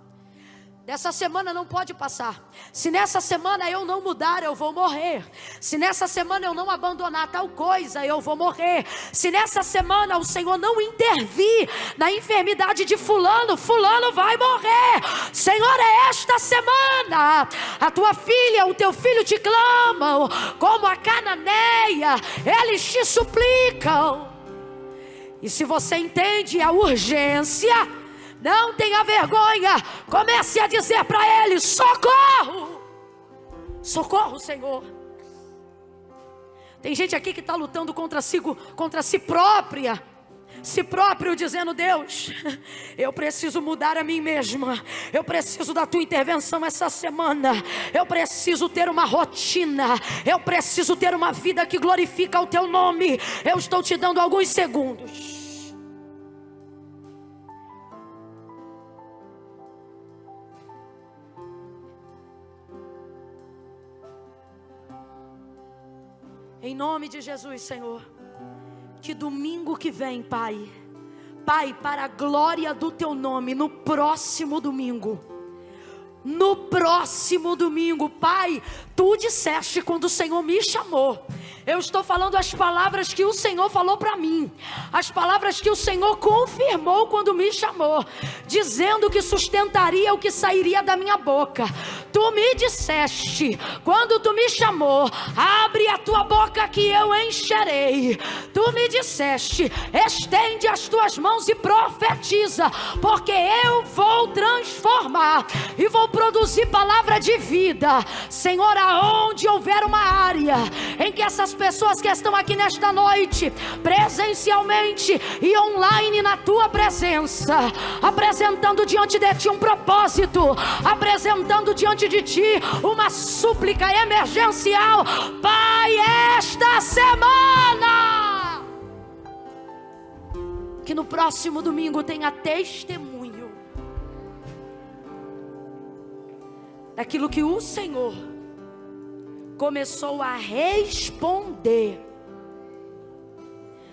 Dessa semana não pode passar. Se nessa semana eu não mudar, eu vou morrer. Se nessa semana eu não abandonar tal coisa, eu vou morrer. Se nessa semana o Senhor não intervir na enfermidade de fulano, fulano vai morrer. Senhor, é esta semana. A tua filha, o teu filho te clamam, como a cananeia, eles te suplicam. E se você entende a urgência, não tenha vergonha, comece a dizer para ele: socorro, socorro, Senhor. Tem gente aqui que está lutando contra si próprio, dizendo: Deus, eu preciso mudar a mim mesma, eu preciso da tua intervenção essa semana, eu preciso ter uma rotina, eu preciso ter uma vida que glorifica o teu nome. Eu estou te dando alguns segundos. Em nome de Jesus, Senhor, que domingo que vem, Pai, para a glória do Teu nome, no próximo domingo, próximo domingo. Pai, tu disseste quando o Senhor me chamou. Eu estou falando as palavras que o Senhor falou para mim, as palavras que o Senhor confirmou quando me chamou, dizendo que sustentaria o que sairia da minha boca. Tu me disseste, quando tu me chamou, abre a tua boca que eu encherei. Tu me disseste, estende as tuas mãos e profetiza, porque eu vou transformar e vou produzir palavra de vida. Senhor, aonde houver uma área em que essas pessoas que estão aqui nesta noite, presencialmente e online na tua presença, apresentando diante de ti um propósito, apresentando diante de ti uma súplica emergencial, Pai, esta semana, que no próximo domingo tenha testemunho daquilo que o Senhor começou a responder.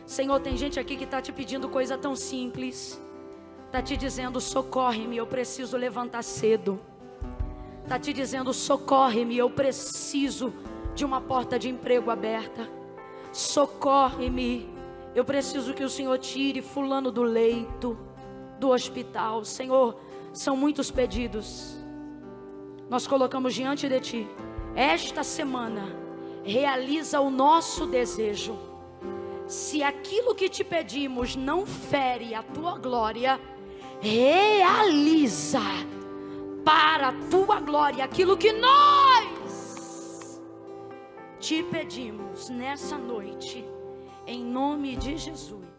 Senhor, tem gente aqui que está te pedindo coisa tão simples, está te dizendo, socorre-me, eu preciso levantar cedo. Está te dizendo, socorre-me, eu preciso de uma porta de emprego aberta. Socorre-me, eu preciso que o Senhor tire fulano do leito, do hospital. Senhor, são muitos pedidos, nós colocamos diante de ti. Esta semana, realiza o nosso desejo. Se aquilo que te pedimos não fere a tua glória, realiza para a tua glória aquilo que nós te pedimos nessa noite, em nome de Jesus.